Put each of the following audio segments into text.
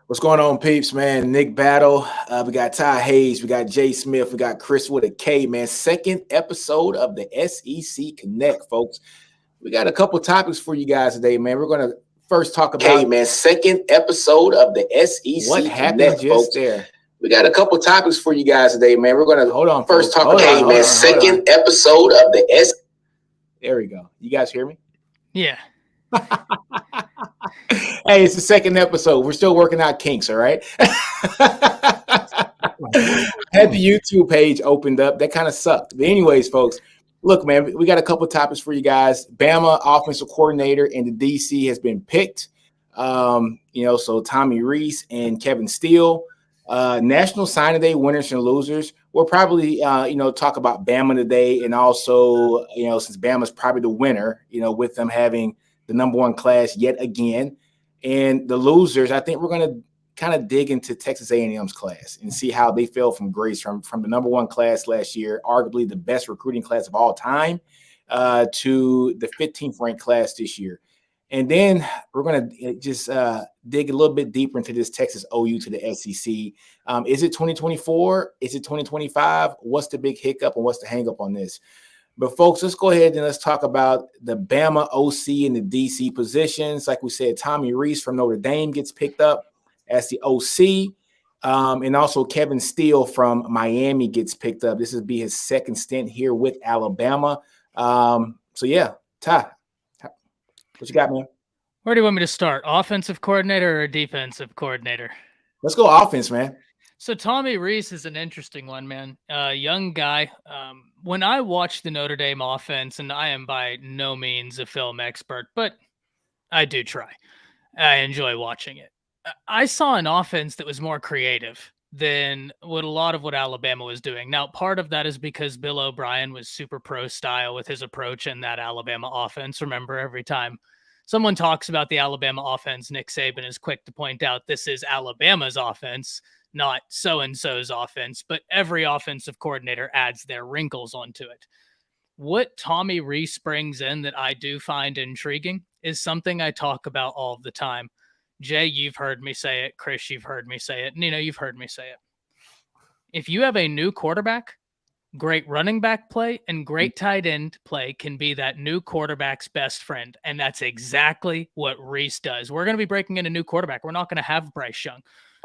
What's going on, peeps, man? Nick Battle. We got Ty Hayes. We got Jay Smith. We got Chris with a K, man. Second episode of the SEC Connect, folks. We got a couple topics for you guys today, man. We're going to first talk about... Hey, man, second episode of the SEC what happened Connect, just folks. there. We got a couple topics for you guys today, man. We're going to hold on first folks. talk about, hey, man, second episode of the SEC. There we go. You guys hear me? Yeah. Hey, it's the second episode. We're still working out kinks, all right? Had the YouTube page opened up. That kind of sucked. But anyways, folks, look, man, we got a couple topics for you guys. Bama offensive coordinator and the DC has been picked. So Tommy Rees and Kevin Steele. National Signing Day winners and losers. We'll probably, talk about Bama today. And also, since Bama's probably the winner, with them having the number one class yet again. And the losers, I think we're going to kind of dig into Texas A&M's class and see how they fell from grace from the number one class last year, arguably the best recruiting class of all time, to the 15th ranked class this year. And then we're going to just dig a little bit deeper into this Texas OU to the SEC. Is it 2024? Is it 2025? What's the big hiccup and what's the hang up on this? But, folks, let's go ahead and let's talk about the Bama OC and the DC positions. Like we said, Tommy Rees from Notre Dame gets picked up as the OC. And also Kevin Steele from Miami gets picked up. This will be his second stint here with Alabama. Ty, what you got, man? Where do you want me to start? Offensive coordinator or defensive coordinator? Let's go offense, man. So Tommy Rees is an interesting one, man. Young guy. When I watch the Notre Dame offense, and I am by no means a film expert, but I do try. I enjoy watching it. I saw an offense that was more creative than what a lot of what Alabama was doing. Now, part of that is because Bill O'Brien was super pro style with his approach in that Alabama offense. Remember, every time someone talks about the Alabama offense, Nick Saban is quick to point out this is Alabama's offense, not so-and-so's offense, but every offensive coordinator adds their wrinkles onto it. What Tommy Rees brings in that I do find intriguing is something I talk about all the time. Jay, you've heard me say it. Chris, you've heard me say it. Nino, you've heard me say it. If you have a new quarterback, great running back play and great tight end play can be that new quarterback's best friend. And that's exactly what Rees does. We're going to be breaking in a new quarterback. We're not going to have Bryce Young.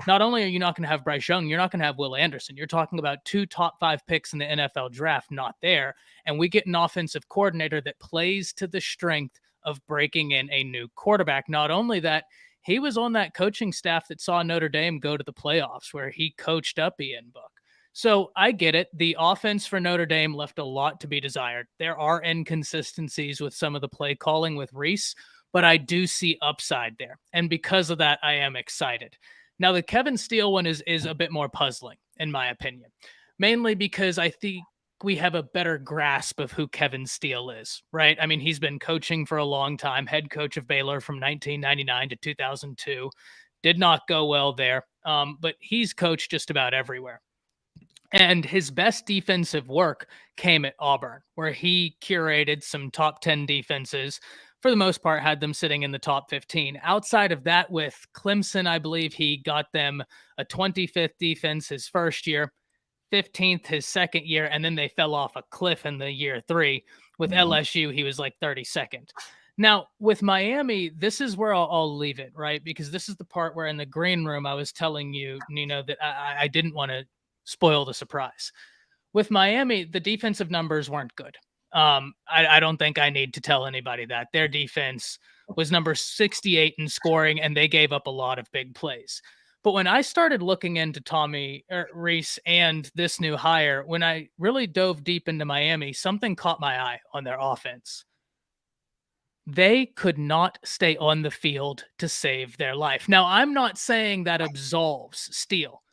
Not only are you not going to have Bryce Young, you're not going to have Will Anderson. You're talking about 2 top 5 picks in the NFL draft, not there. And we get an offensive coordinator that plays to the strength of breaking in a new quarterback. Not only that, he was on that coaching staff that saw Notre Dame go to the playoffs where he coached up Ian Book. So I get it. The offense for Notre Dame left a lot to be desired. There are inconsistencies with some of the play calling with Rees, but I do see upside there. And because of that, I am excited. Now, the Kevin Steele one is a bit more puzzling, in my opinion, mainly because I think we have a better grasp of who Kevin Steele is, right? I mean, he's been coaching for a long time, head coach of Baylor from 1999 to 2002. Did not go well there, but he's coached just about everywhere. And his best defensive work came at Auburn, where he curated some top 10 defenses. For the most part, had them sitting in the top 15. Outside of that, with Clemson, I believe he got them a 25th defense his first year, 15th his second year, and then they fell off a cliff in the year 3. With LSU, he was like 32nd. Now, with Miami, this is where I'll leave it, right? Because this is the part where in the green room, I was telling you, Nino, that I didn't want to spoil the surprise. With Miami, the defensive numbers weren't good. I don't think I need to tell anybody that. Their defense was number 68 in scoring, and they gave up a lot of big plays. But when I started looking into Tommy Rees and this new hire, when I really dove deep into Miami, something caught my eye on their offense. They could not stay on the field to save their life. Now, I'm not saying that absolves Steele.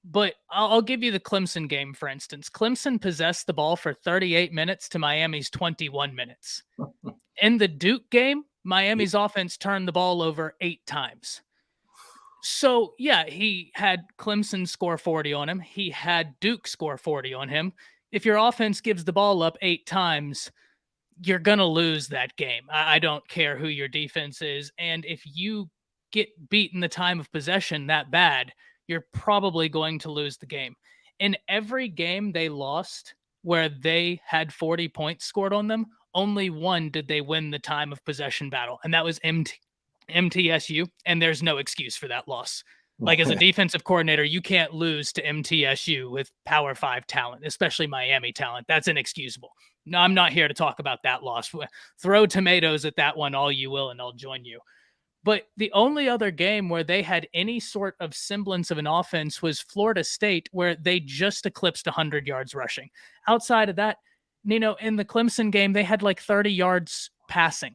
But I'll give you the Clemson game, for instance. Clemson possessed the ball for 38 minutes to Miami's 21 minutes. In the Duke game, Miami's offense turned the ball over 8 times. So, yeah, he had Clemson score 40 on him. He had Duke score 40 on him. If your offense gives the ball up 8 times, you're going to lose that game. I don't care who your defense is. And if you get beat in the time of possession that bad, you're probably going to lose the game. In every game they lost where they had 40 points scored on them, only one did they win the time of possession battle, and that was MTSU, and there's no excuse for that loss. Like, as a defensive coordinator, you can't lose to MTSU with Power 5 talent, especially Miami talent. That's inexcusable. No, I'm not here to talk about that loss. Throw tomatoes at that one all you will, and I'll join you. But the only other game where they had any sort of semblance of an offense was Florida State, where they just eclipsed 100 yards rushing. Outside of that, in the Clemson game, they had like 30 yards passing.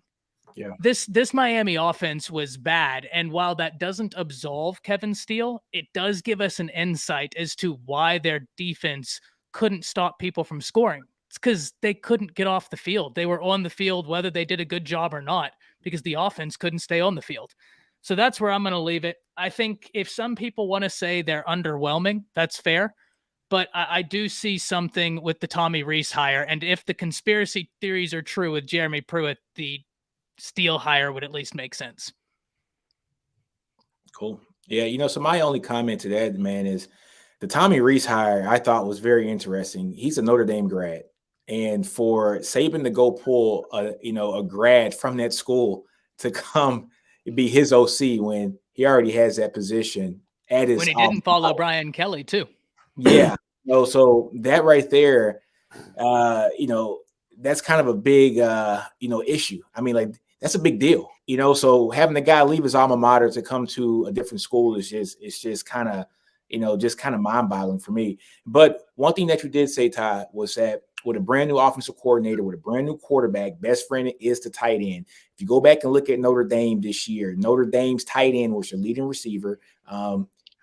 Yeah. This Miami offense was bad, and while that doesn't absolve Kevin Steele, it does give us an insight as to why their defense couldn't stop people from scoring. It's because they couldn't get off the field. They were on the field whether they did a good job or not, because the offense couldn't stay on the field. So that's where I'm going to leave it. I think if some people want to say they're underwhelming, that's fair. But I do see something with the Tommy Rees hire, and if the conspiracy theories are true with Jeremy Pruitt, the Steele hire would at least make sense. Cool. Yeah, so my only comment to that, man, is the Tommy Rees hire I thought was very interesting. He's a Notre Dame grad. And for Saban to go pull a grad from that school to come be his OC when he already has that position at his when he didn't follow Brian Kelly too. Yeah. So that right there, that's kind of a big issue. I mean, like, that's a big deal, so having the guy leave his alma mater to come to a different school is just kind of, mind-boggling for me. But one thing that you did say, Todd, was that with a brand new offensive coordinator, with a brand new quarterback, best friend is the tight end. If you go back and look at Notre Dame this year, Notre Dame's tight end was your leading receiver.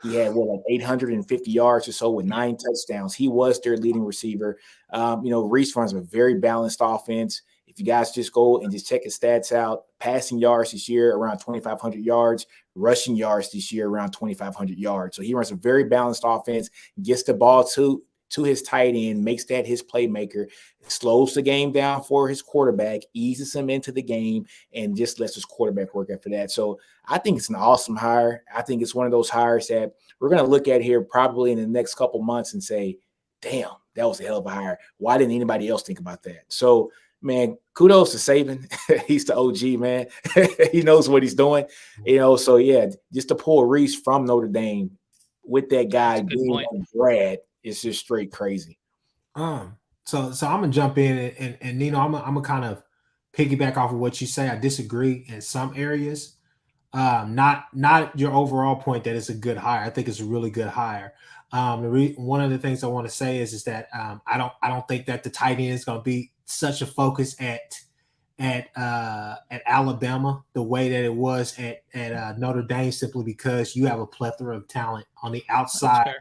He had 850 yards or so with 9 touchdowns. He was their leading receiver. Rees runs a very balanced offense. If you guys just go and just check his stats out, passing yards this year around 2,500 yards, rushing yards this year around 2,500 yards. So he runs a very balanced offense, gets the ball to his tight end, makes that his playmaker, slows the game down for his quarterback, eases him into the game, and just lets his quarterback work after that. So I think it's an awesome hire. I think it's one of those hires that we're going to look at here probably in the next couple months and say, damn, that was a hell of a hire. Why didn't anybody else think about that? So, man, kudos to Saban. He's the OG, man. He knows what he's doing. So, yeah, just to pull Rees from Notre Dame with that guy being a grad, it's just straight crazy. So I'm gonna jump in and Nino, I'm gonna kind of piggyback off of what you say. I disagree in some areas. Not your overall point that it's a good hire. I think it's a really good hire. One of the things I want to say is that I don't think that the tight end is gonna be such a focus at Alabama the way that it was at Notre Dame, simply because you have a plethora of talent on the outside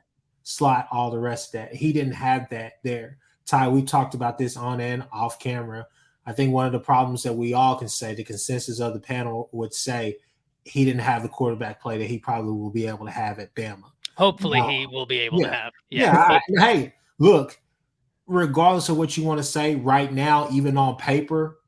slot, all the rest of that. He didn't have that there. Ty, we talked about this on and off camera. I think one of the problems that we all can say, the consensus of the panel would say, he didn't have the quarterback play that he probably will be able to have at Bama. Hopefully he will be able to have. Hey, look, regardless of what you want to say right now, even on paper,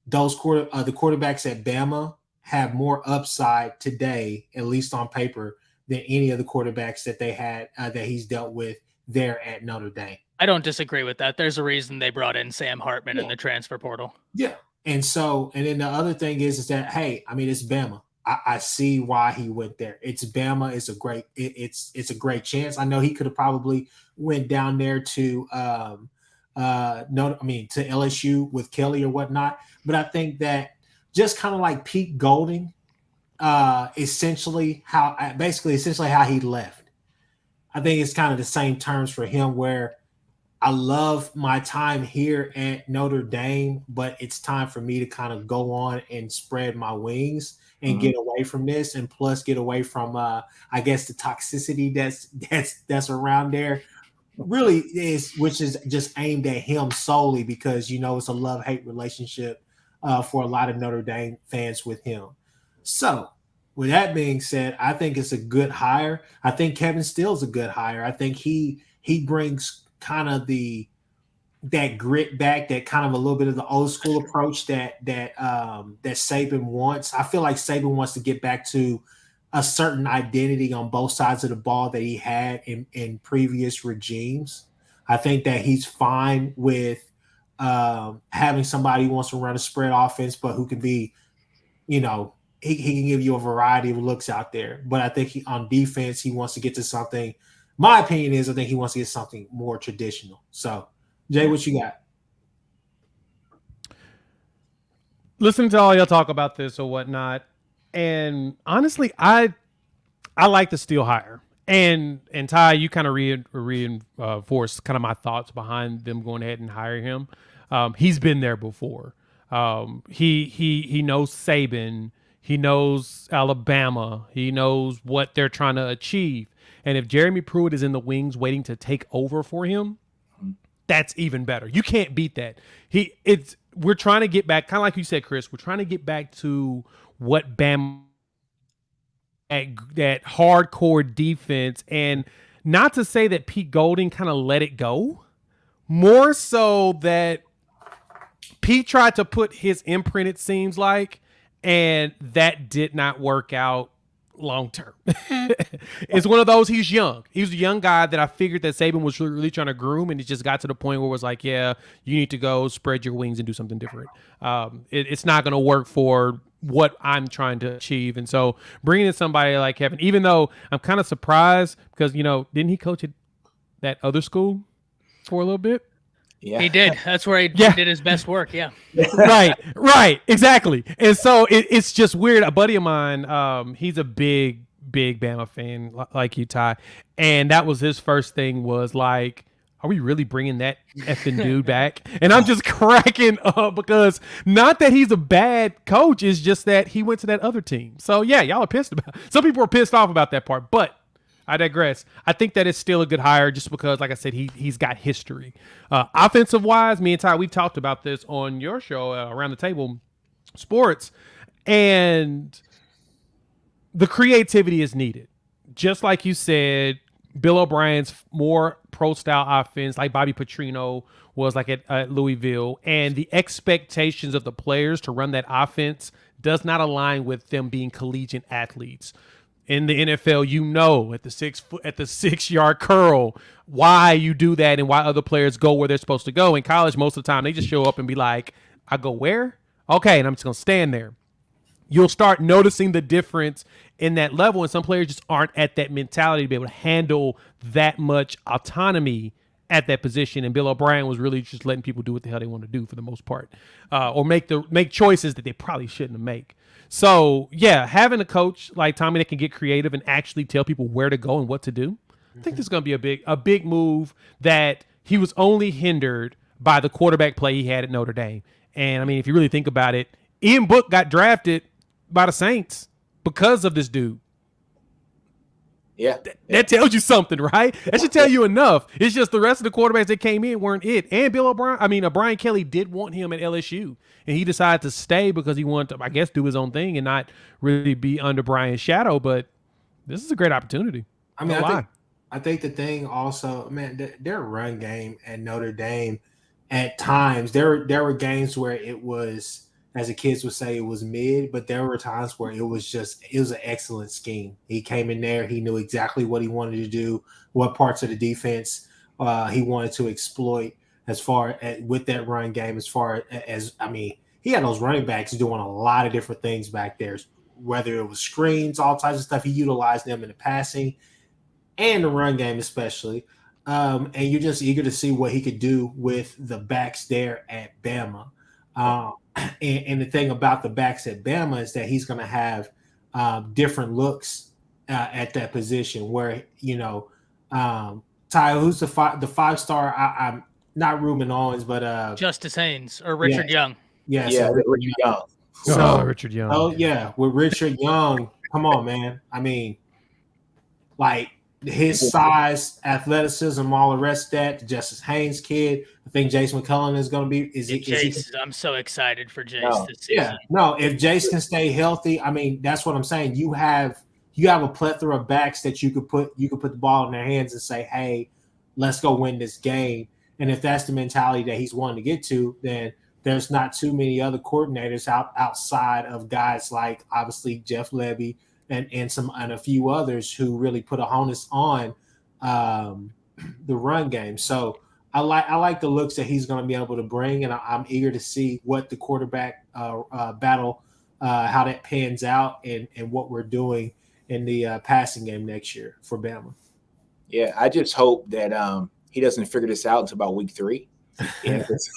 those the quarterbacks at Bama have more upside today, at least on paper, than any of the quarterbacks that they had that he's dealt with there at Notre Dame. I don't disagree with that. There's a reason they brought in Sam Hartman in the transfer portal. Yeah. And then the other thing is that, hey, I mean, it's Bama. I see why he went there. It's Bama. It's a great chance. I know he could have probably went down there to to LSU with Kelly or whatnot. But I think that just kind of like Pete Golding, essentially how he left. I think it's kind of the same terms for him, where I love my time here at Notre Dame, but it's time for me to kind of go on and spread my wings and get away from this, and plus get away from I guess the toxicity that's around there, really is, which is just aimed at him solely because it's a love-hate relationship for a lot of Notre Dame fans with him. So with that being said, I think it's a good hire. I think Kevin Steele's a good hire. I think he brings kind of the that grit back, that kind of a little bit of the old school approach that Saban wants. I feel like Saban wants to get back to a certain identity on both sides of the ball that he had in previous regimes. I think that he's fine with having somebody who wants to run a spread offense, but who can be, he can give you a variety of looks out there. But I think on defense, he wants to get to something. My opinion is I think he wants to get something more traditional. So, Jay, what you got? Listening to all y'all talk about this or whatnot, and honestly, I like the Steel hire. And Ty, you kind of reinforced kind of my thoughts behind them going ahead and hiring him. He's been there before. He knows Saban. He knows Alabama. He knows what they're trying to achieve. And if Jeremy Pruitt is in the wings waiting to take over for him, that's even better. You can't beat that. We're trying to get back, kind of like you said, Chris, we're trying to get back to what Bama, that hardcore defense. And not to say that Pete Golding kind of let it go, more so that Pete tried to put his imprint, it seems like, and that did not work out long term. It's one of those, he's young. He was a young guy that I figured that Saban was really trying to groom, and it just got to the point where it was like, yeah, you need to go spread your wings and do something different. It's not going to work for what I'm trying to achieve. And so bringing in somebody like Kevin, even though I'm kind of surprised because, didn't he coach at that other school for a little bit? Yeah, he did. That's where he did his best work. Yeah. Right. Exactly. And so it's just weird. A buddy of mine, he's a big Bama fan like you, Ty. And that was his first thing was like, are we really bringing that effing dude back? And I'm just cracking up because not that he's a bad coach, it's just that he went to that other team. So yeah, y'all are pissed about it. Some people are pissed off about that part, but I digress. I think that it's still a good hire just because, like I said, he's got history. Offensive wise, me and Ty, we've talked about this on your show, Around the Table Sports, and the creativity is needed. Just like you said, Bill O'Brien's more pro-style offense, like Bobby Petrino was like at Louisville, and the expectations of the players to run that offense does not align with them being collegiate athletes. In the NFL, at the 6-yard curl, why you do that and why other players go where they're supposed to go. In college, most of the time, they just show up and be like, I go where? Okay, and I'm just going to stand there. You'll start noticing the difference in that level, and some players just aren't at that mentality to be able to handle that much autonomy at that position. And Bill O'Brien was really just letting people do what the hell they want to do for the most part, or make choices that they probably shouldn't have made. So, yeah, having a coach like Tommy that can get creative and actually tell people where to go and what to do, I think this is going to be a big move that he was only hindered by the quarterback play he had at Notre Dame. And, I mean, if you really think about it, Ian Book got drafted by the Saints because of this dude. Yeah. That tells you something, right? That should tell you enough. It's just the rest of the quarterbacks that came in weren't it. And Brian Kelly did want him at LSU. And he decided to stay because he wanted to, I guess, do his own thing and not really be under Brian's shadow. But this is a great opportunity. I mean, I think the thing also, man, their run game at Notre Dame at times, there were games where it was, as the kids would say, it was mid, but there were times where it was an excellent scheme. He came in there, he knew exactly what he wanted to do, what parts of the defense he wanted to exploit as far as with that run game. As far as, I mean, he had those running backs doing a lot of different things back there, whether it was screens, all types of stuff. He utilized them in the passing and the run game especially. And you're just eager to see what he could do with the backs there at Bama. And the thing about the backs at Bama is that he's going to have different looks at that position where, Ty, who's the 5-star? I'm not Ruben Owens, but Justice Haynes or Richard Young. Yes, Yeah, Richard Young. So, Richard Young. Oh, yeah, with Richard Young, come on, man. I mean, like, his size, athleticism, all the rest of that, the Justice Haynes kid. I think Jace McCullough is going to be. I'm so excited for Jace this season. Yeah, no, if Jace can stay healthy, I mean, that's what I'm saying. You have a plethora of backs that you could put the ball in their hands and say, hey, let's go win this game. And if that's the mentality that he's wanting to get to, then there's not too many other coordinators outside of guys like obviously Jeff Levy and a few others who really put a onus on the run game. So I like the looks that he's going to be able to bring, and I'm eager to see what the quarterback battle, how that pans out, and what we're doing in the passing game next year for Bama. Yeah, I just hope that he doesn't figure this out until about week 3. Because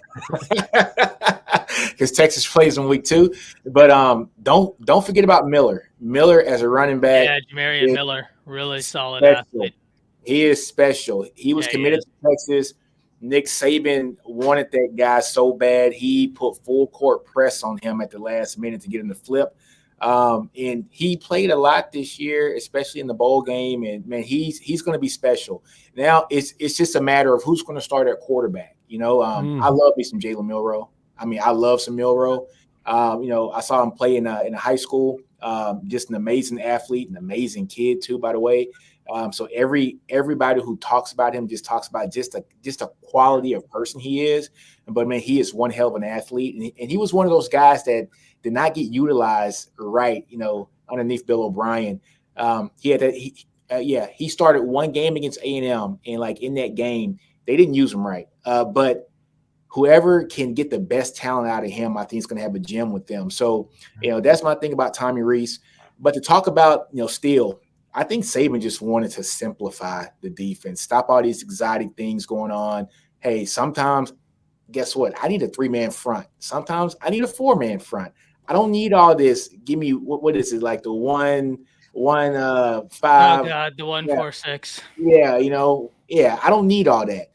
Texas plays in week 2. But don't forget about Miller. Miller as a running back. Yeah, Jamarian Miller, really solid athlete. He is special. He was committed to Texas. Nick Saban wanted that guy so bad. He put full court press on him at the last minute to get him to flip. And he played a lot this year, especially in the bowl game. And man, he's going to be special. Now it's just a matter of who's going to start at quarterback. I love me some Jalen Milroe. I mean, I love some Milroe. I saw him play in high school. Just an amazing athlete, an amazing kid too, by the way. So everybody who talks about him just talks about just a quality of person he is. But man, he is one hell of an athlete, and he was one of those guys that did not get utilized right, underneath Bill O'Brien. He started one game against A&M, and like in that game, they didn't use him right. But whoever can get the best talent out of him, I think is going to have a gem with them. So, that's my thing about Tommy Rees. But to talk about, Steele, I think Saban just wanted to simplify the defense, stop all these exotic things going on. Hey, sometimes, guess what? I need a 3-man front. Sometimes I need a 4-man front. I don't need all this. Give me what is it, like the 1-5? Oh God, the 1-4-6. Yeah, I don't need all that.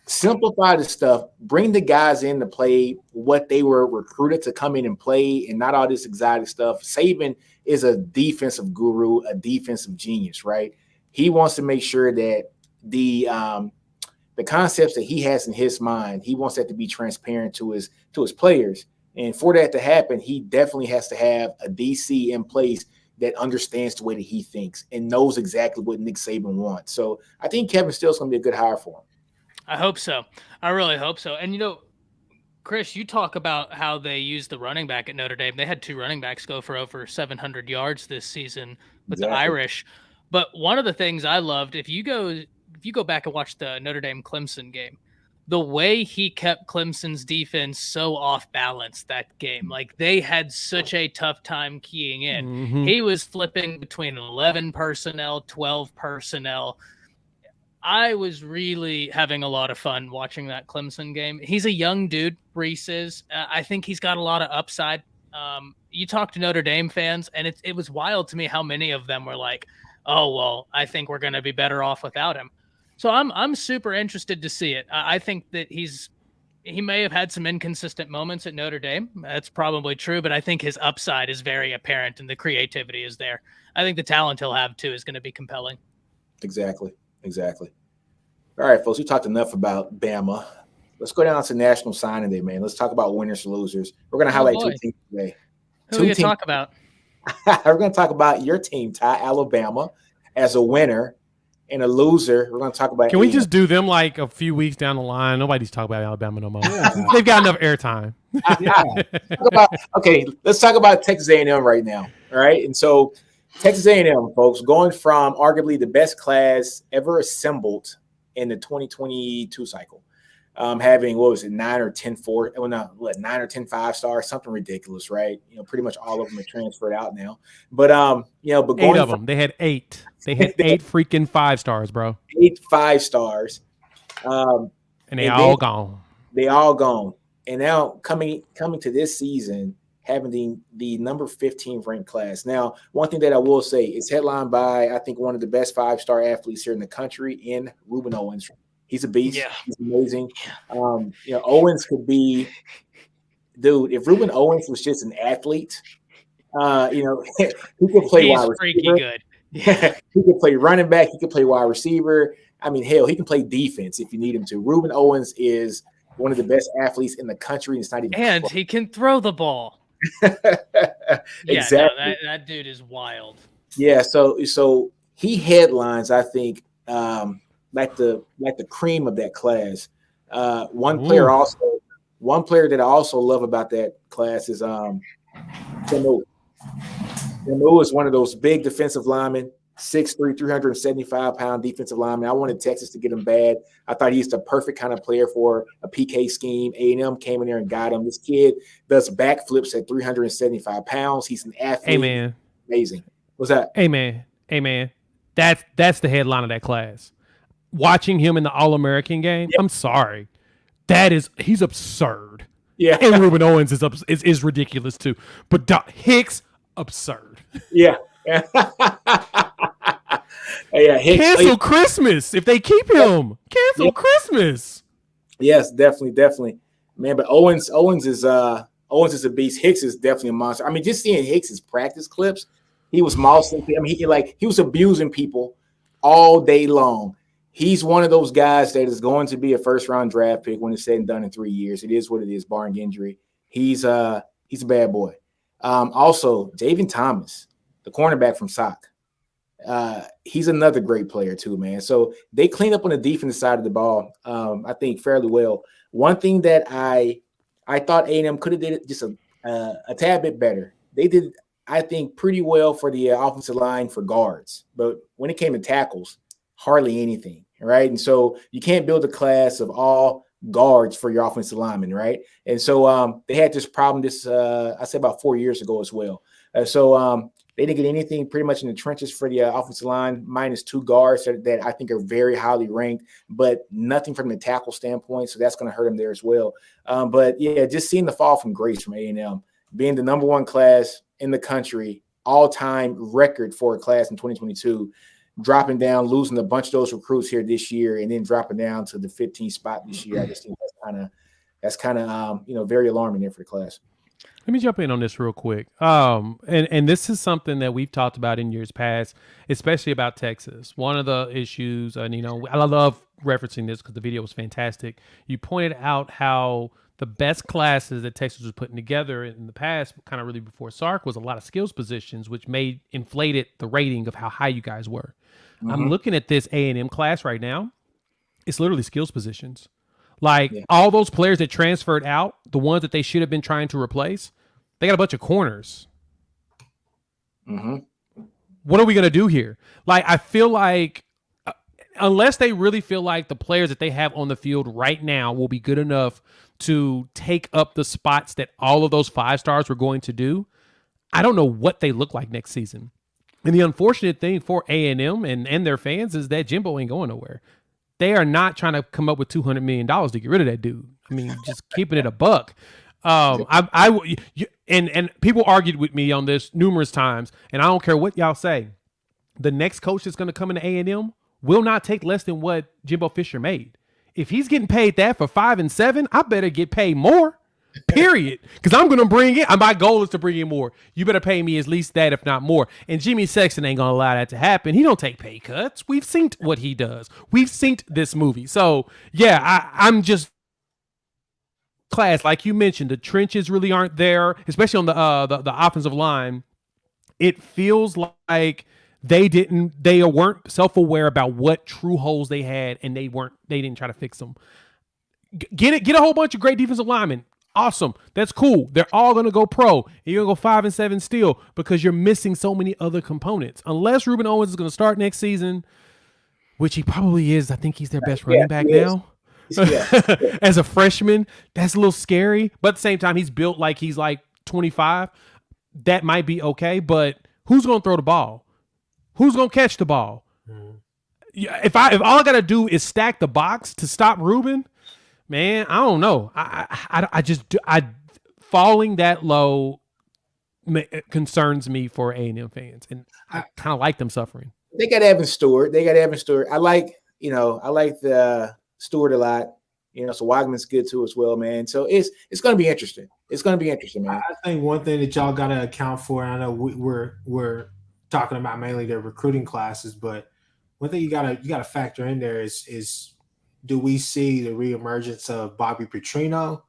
Simplify the stuff. Bring the guys in to play what they were recruited to come in and play, and not all this exotic stuff. Saban is a defensive guru, a defensive genius, right? He wants to make sure that the concepts that he has in his mind, he wants that to be transparent to his players. And for that to happen, he definitely has to have a DC in place that understands the way that he thinks and knows exactly what Nick Saban wants. So I think Kevin Steele's going to be a good hire for him. I hope so. I really hope so. And, Chris, you talk about how they used the running back at Notre Dame. They had 2 running backs go for over 700 yards this season with the Irish. But one of the things I loved, if you go back and watch the Notre Dame Clemson game, the way he kept Clemson's defense so off balance that game, like they had such a tough time keying in. Mm-hmm. He was flipping between 11 personnel, 12 personnel. I was really having a lot of fun watching that Clemson game. He's a young dude, Reese is. I think he's got a lot of upside. You talk to Notre Dame fans, and it was wild to me how many of them were like, oh, well, I think we're going to be better off without him. So I'm super interested to see it. I think that he may have had some inconsistent moments at Notre Dame. That's probably true, but I think his upside is very apparent and the creativity is there. I think the talent he'll have too is going to be compelling. Exactly. All right, folks, we talked enough about Bama. Let's go down to National Signing Day, man. Let's talk about winners and losers. We're going to highlight 2 teams today. Who are we going to talk about? We're going to talk about your team, Ty, Alabama, as a winner. And a loser, we're going to talk about. Can we just do them like a few weeks down the line? Nobody's talking about Alabama no more. Yeah. They've got enough airtime. Let's talk about Texas A&M right now. All right, and so Texas A&M, folks, going from arguably the best class ever assembled in the 2022 cycle, having 9 or 10 5-stars, something ridiculous, right? Pretty much all of them are transferred out now. But but going 8 of them, they had 8. They had 8 freaking 5-stars, bro. 8 5-stars, and they all gone. They all gone, and now coming to this season, having the number 15 ranked class. Now, one thing that I will say, it's headlined by I think one of the best 5-star athletes here in the country, in Ruben Owens. He's a beast. Yeah. He's amazing. Owens could be, dude. If Ruben Owens was just an athlete, he could play wide receiver. Freaky good. Yeah. He could play running back. He could play wide receiver. I mean, hell, he can play defense if you need him to. Ruben Owens is one of the best athletes in the country. It's not even and close. He can throw the ball. Exactly. No, that dude is wild. Yeah. So he headlines, I think, like the cream of that class. One player that I also love about that class is Temu. Temu is one of those big defensive linemen, 6'3", 375-pound defensive lineman. I wanted Texas to get him bad. I thought he's the perfect kind of player for a PK scheme. A&M came in there and got him. This kid does backflips at 375 pounds. He's an athlete. Hey, man. Amazing. What's that? Hey, man. That's the headline of that class. Watching him in the All-American game, yep. I'm sorry. He's absurd. Yeah. And Ruben Owens is ridiculous too. But Hicks, absurd. Yeah. Hicks, cancel Christmas if they keep him. Cancel Christmas. Yes, definitely. Man, but Owens is a beast. Hicks is definitely a monster. I mean, just seeing Hicks's practice clips, he was mousing. I mean, he was abusing people all day long. He's one of those guys that is going to be a first-round draft pick when it's said and done in 3 years. It is what it is, barring injury. He's a bad boy. Also, Javen Thomas, the cornerback from SOC. He's another great player too, man. So they clean up on the defensive side of the ball, I think, fairly well. One thing that I thought A&M could have did it just a tad bit better. They did, I think, pretty well for the offensive line for guards. But when it came to tackles, hardly anything. Right. And so you can't build a class of all guards for your offensive linemen. Right. And so they had this problem I said about 4 years ago as well. So they didn't get anything pretty much in the trenches for the offensive line, minus 2 guards that I think are very highly ranked, but nothing from the tackle standpoint. So that's going to hurt them there as well. But yeah, just seeing the fall from grace from A&M, being the number 1 class in the country, all-time record for a class in 2022. Dropping down, losing a bunch of those recruits here this year, and then dropping down to the 15th spot this year. I just think that's kind of very alarming there for the class. Let me jump in on this real quick. And this is something that we've talked about in years past, especially about Texas. One of the issues, and I love referencing this because the video was fantastic. You pointed out how the best classes that Texas was putting together in the past, kind of really before Sark, was a lot of skills positions, which inflated the rating of how high you guys were. Mm-hmm. I'm looking at this A&M class right now. It's literally skills positions. All those players that transferred out, the ones that they should have been trying to replace, they got a bunch of corners. Mm-hmm. What are we going to do here? I feel like unless they really feel like the players that they have on the field right now will be good enough to take up the spots that all of those 5 stars were going to do, I don't know what they look like next season. And the unfortunate thing for A&M and their fans is that Jimbo ain't going nowhere. They are not trying to come up with $200 million to get rid of that dude. I mean, just keeping it a buck. And people argued with me on this numerous times, and I don't care what y'all say. The next coach that's going to come into A&M will not take less than what Jimbo Fisher made. If he's getting paid that for 5 and 7, I better get paid more. Period. Because I'm going to bring in. My goal is to bring in more. You better pay me at least that, if not more. And Jimmy Sexton ain't going to allow that to happen. He don't take pay cuts. We've seen what he does. We've seen this movie. So yeah, I'm just class, like you mentioned, the trenches really aren't there, especially on the offensive line. It feels like they weren't self-aware about what true holes they had, and they didn't try to fix them. Get a whole bunch of great defensive linemen. Awesome. That's cool. They're all going to go pro. And you're going to go 5 and 7 still because you're missing so many other components. Unless Ruben Owens is going to start next season, which he probably is. I think he's their best running back now. As a freshman, that's a little scary. But at the same time, he's built like he's like 25. That might be okay. But who's going to throw the ball? Who's going to catch the ball? Mm-hmm. If all I got to do is stack the box to stop Ruben, man, I don't know. I falling that low concerns me for A&M fans, and I kind of like them suffering. They got Evan Stewart. I like the Stewart a lot. So Wagman's good too as well, man. So it's going to be interesting. It's going to be interesting, man. I think one thing that y'all got to account for, and I know we're talking about mainly their recruiting classes, but one thing you gotta factor in there is do we see the reemergence of Bobby Petrino,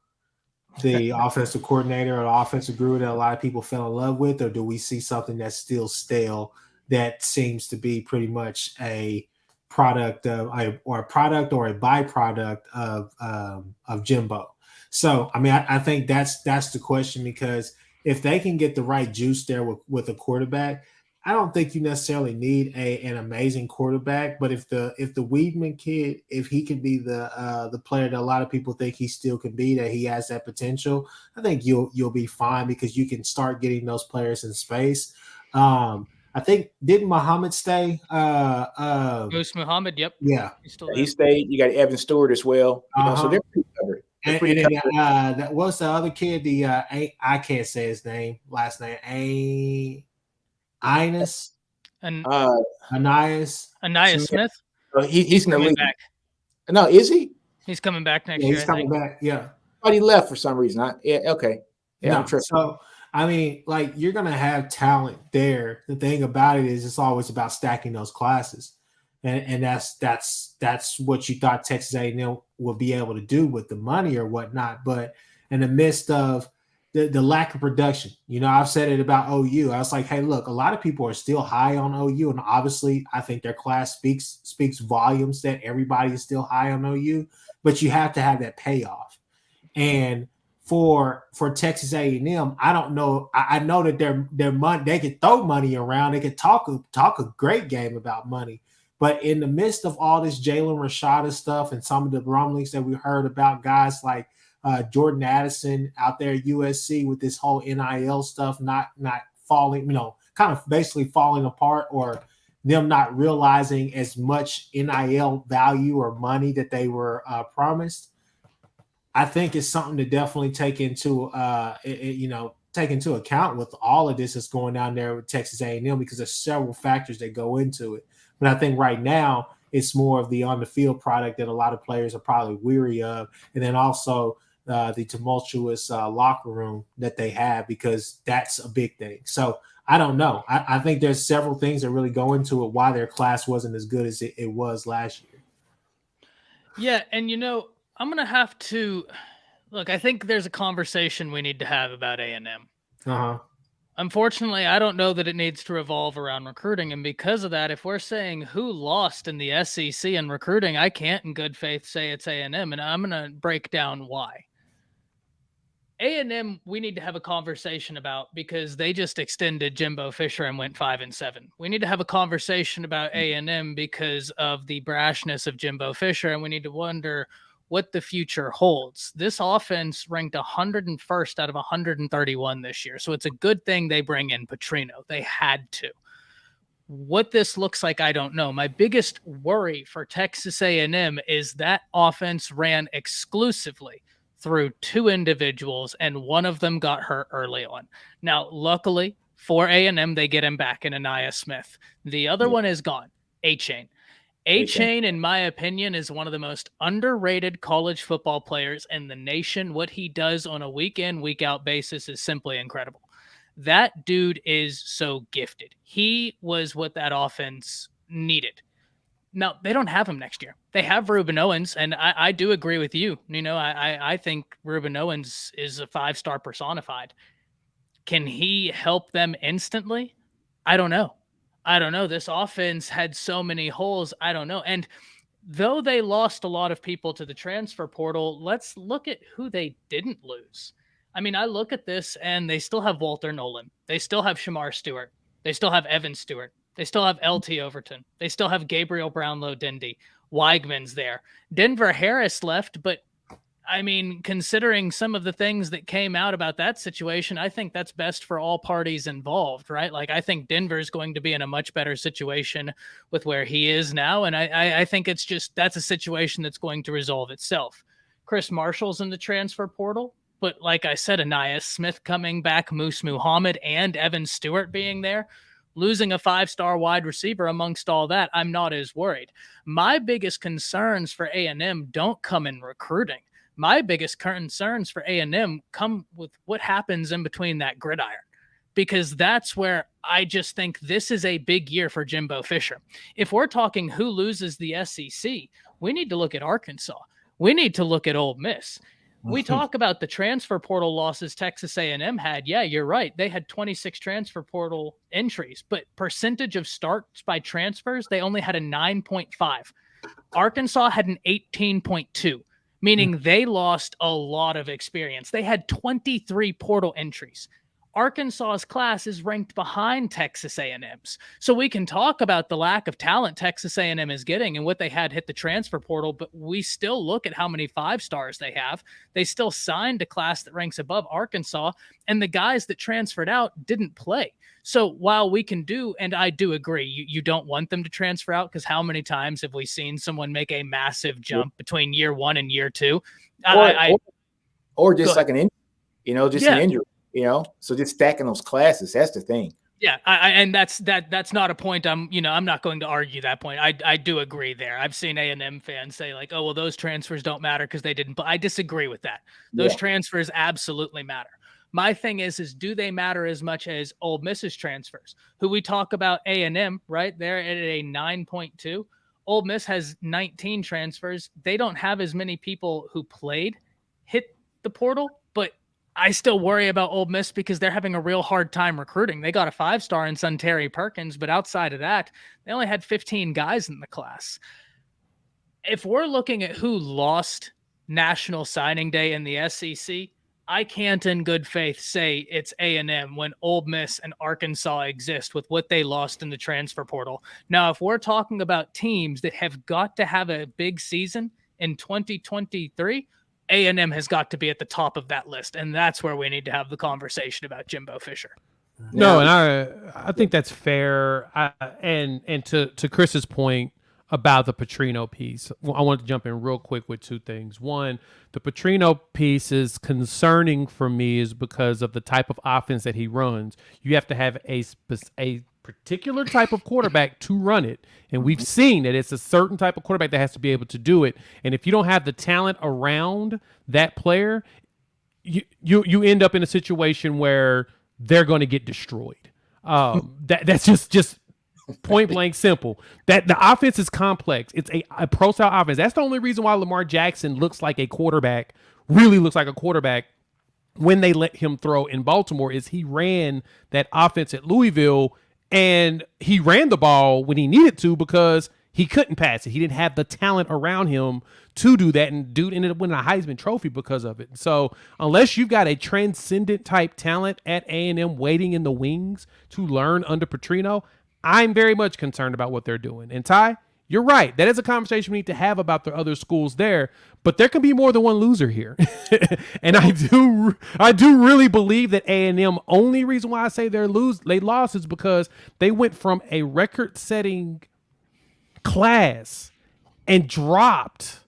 the offensive coordinator or the offensive guru that a lot of people fell in love with, or do we see something that's still stale that seems to be pretty much a product of or a product or a byproduct of Jimbo. So I mean, I think that's the question, because if they can get the right juice there with a quarterback, I don't think you necessarily need an amazing quarterback. But if the Weedman kid, if he can be the player that a lot of people think he still can be, that he has that potential, I think you'll be fine, because you can start getting those players in space. I think, didn't Muhammad stay? Moose Muhammad, yep. Yeah, He's still there. He stayed. You got Evan Stewart as well. So they're pretty covered. And then that was the other kid. I can't say his last name. Ines. And Anais Smith. He's in the coming league. back. No, is he? He's coming back next Yeah, year. he's coming back. Yeah. But he left for some reason. Okay. Yeah, No, I'm tripping. so I mean, like, you're gonna have talent there. The thing about it is, it's always about stacking those classes, and that's what you thought Texas A&M would be able to do with the money or whatnot. But in the midst of the lack of production, I've said it about OU. I was like, hey, look, a lot of people are still high on OU, and obviously, I think their class speaks volumes that everybody is still high on OU. But you have to have that payoff, and for Texas A&M, I don't know. I know that their money, they could throw money around. They could talk a great game about money. But in the midst of all this Jalen Rashada stuff and some of the rumblings that we heard about guys like Jordan Addison out there at USC with this whole NIL stuff not falling, kind of basically falling apart, or them not realizing as much NIL value or money that they were promised, I think it's something to definitely take into account with all of this that's going down there with Texas A&M, because there's several factors that go into it. But I think right now it's more of the on the field product that a lot of players are probably weary of, and then also the tumultuous locker room that they have, because that's a big thing. So I don't know. I think there's several things that really go into it why their class wasn't as good as it was last year. Yeah, and I'm going to have to look. I think there's a conversation we need to have about A&M. Unfortunately, I don't know that it needs to revolve around recruiting. And because of that, if we're saying who lost in the SEC in recruiting, I can't in good faith say it's A&M. And I'm going to break down why. A&M, we need to have a conversation about, because they just extended Jimbo Fisher and went 5-7. We need to have a conversation about A&M because of the brashness of Jimbo Fisher. And we need to wonder what the future holds. This offense ranked 101st out of 131 this year. So it's a good thing they bring in Petrino. They had to. What this looks like, I don't know. My biggest worry for Texas A&M is that offense ran exclusively through two individuals, and one of them got hurt early on. Now, luckily for A&M, they get him back in Anaya Smith. The other one is gone, A-Chain. A-Chain, in my opinion, is one of the most underrated college football players in the nation. What he does on a week-in, week-out basis is simply incredible. That dude is so gifted. He was what that offense needed. Now, they don't have him next year. They have Ruben Owens, and I do agree with you. I think Ruben Owens is a 5-star personified. Can he help them instantly? I don't know. This offense had so many holes. I don't know. And though they lost a lot of people to the transfer portal, let's look at who they didn't lose. I mean, I look at this and they still have Walter Nolan. They still have Shamar Stewart. They still have Evan Stewart. They still have LT Overton. They still have Gabriel Brownlow-Dindy. Weigman's there. Denver Harris left, but I mean, considering some of the things that came out about that situation, I think that's best for all parties involved, right? Like, I think Denver's going to be in a much better situation with where he is now. And I think that's a situation that's going to resolve itself. Chris Marshall's in the transfer portal, but like I said, Anaya Smith coming back, Moose Muhammad and Evan Stewart being there, losing a 5-star wide receiver amongst all that, I'm not as worried. My biggest concerns for A&M don't come in recruiting. My biggest concerns for A&M come with what happens in between that gridiron, because that's where I just think this is a big year for Jimbo Fisher. If we're talking who loses the SEC, we need to look at Arkansas. We need to look at Ole Miss. we talk about the transfer portal losses Texas A&M had. Yeah, you're right. They had 26 transfer portal entries, but percentage of starts by transfers, they only had a 9.5. Arkansas had an 18.2, meaning they lost a lot of experience. They had 23 portal entries. Arkansas's class is ranked behind Texas A&M's. So we can talk about the lack of talent Texas A&M is getting and what they had hit the transfer portal, but we still look at how many 5-stars they have. They still signed a class that ranks above Arkansas, and the guys that transferred out didn't play. So while we can do, and I do agree, you don't want them to transfer out, because how many times have we seen someone make a massive jump between year 1 and year 2? Or just like an injury, just an injury. So just stacking those classes, that's the thing. Yeah, and that's not a point I'm not going to argue that point. I do agree there. I've seen A&M fans say like, oh, well, those transfers don't matter because they didn't play. I disagree with that. Those transfers absolutely matter. My thing is do they matter as much as Ole Miss's transfers, who we talk about A&M, right? They're at a 9.2. Ole Miss has 19 transfers. They don't have as many people who played hit the portal, but I still worry about Ole Miss because they're having a real hard time recruiting. They got a 5-star in Terry Perkins, but outside of that, they only had 15 guys in the class. If we're looking at who lost National Signing Day in the SEC, I can't in good faith say it's A&M when Ole Miss and Arkansas exist with what they lost in the transfer portal. Now, if we're talking about teams that have got to have a big season in 2023, A&M has got to be at the top of that list, and that's where we need to have the conversation about Jimbo Fisher. No, and I think that's fair. And to Chris's point about the Petrino piece, I wanted to jump in real quick with two things. One, the Petrino piece is concerning for me is because of the type of offense that he runs. You have to have a particular type of quarterback to run it, and we've seen that it's a certain type of quarterback that has to be able to do it. And if you don't have the talent around that player, you end up in a situation where they're going to get destroyed. That's just point blank simple. That the offense is complex. It's a pro style offense. That's the only reason why Lamar Jackson looks like a quarterback, really looks like a quarterback when they let him throw in Baltimore, is he ran that offense at Louisville, and he ran the ball when he needed to because he couldn't pass it. He didn't have the talent around him to do that, and dude ended up winning a Heisman Trophy because of it. So unless you've got a transcendent type talent at A&M waiting in the wings to learn under Petrino, I'm very much concerned about what they're doing. And Ty, you're right. That is a conversation we need to have about the other schools there, but there can be more than one loser here. And I do really believe that A&M, only reason why I say they lost is because they went from a record-setting class and dropped,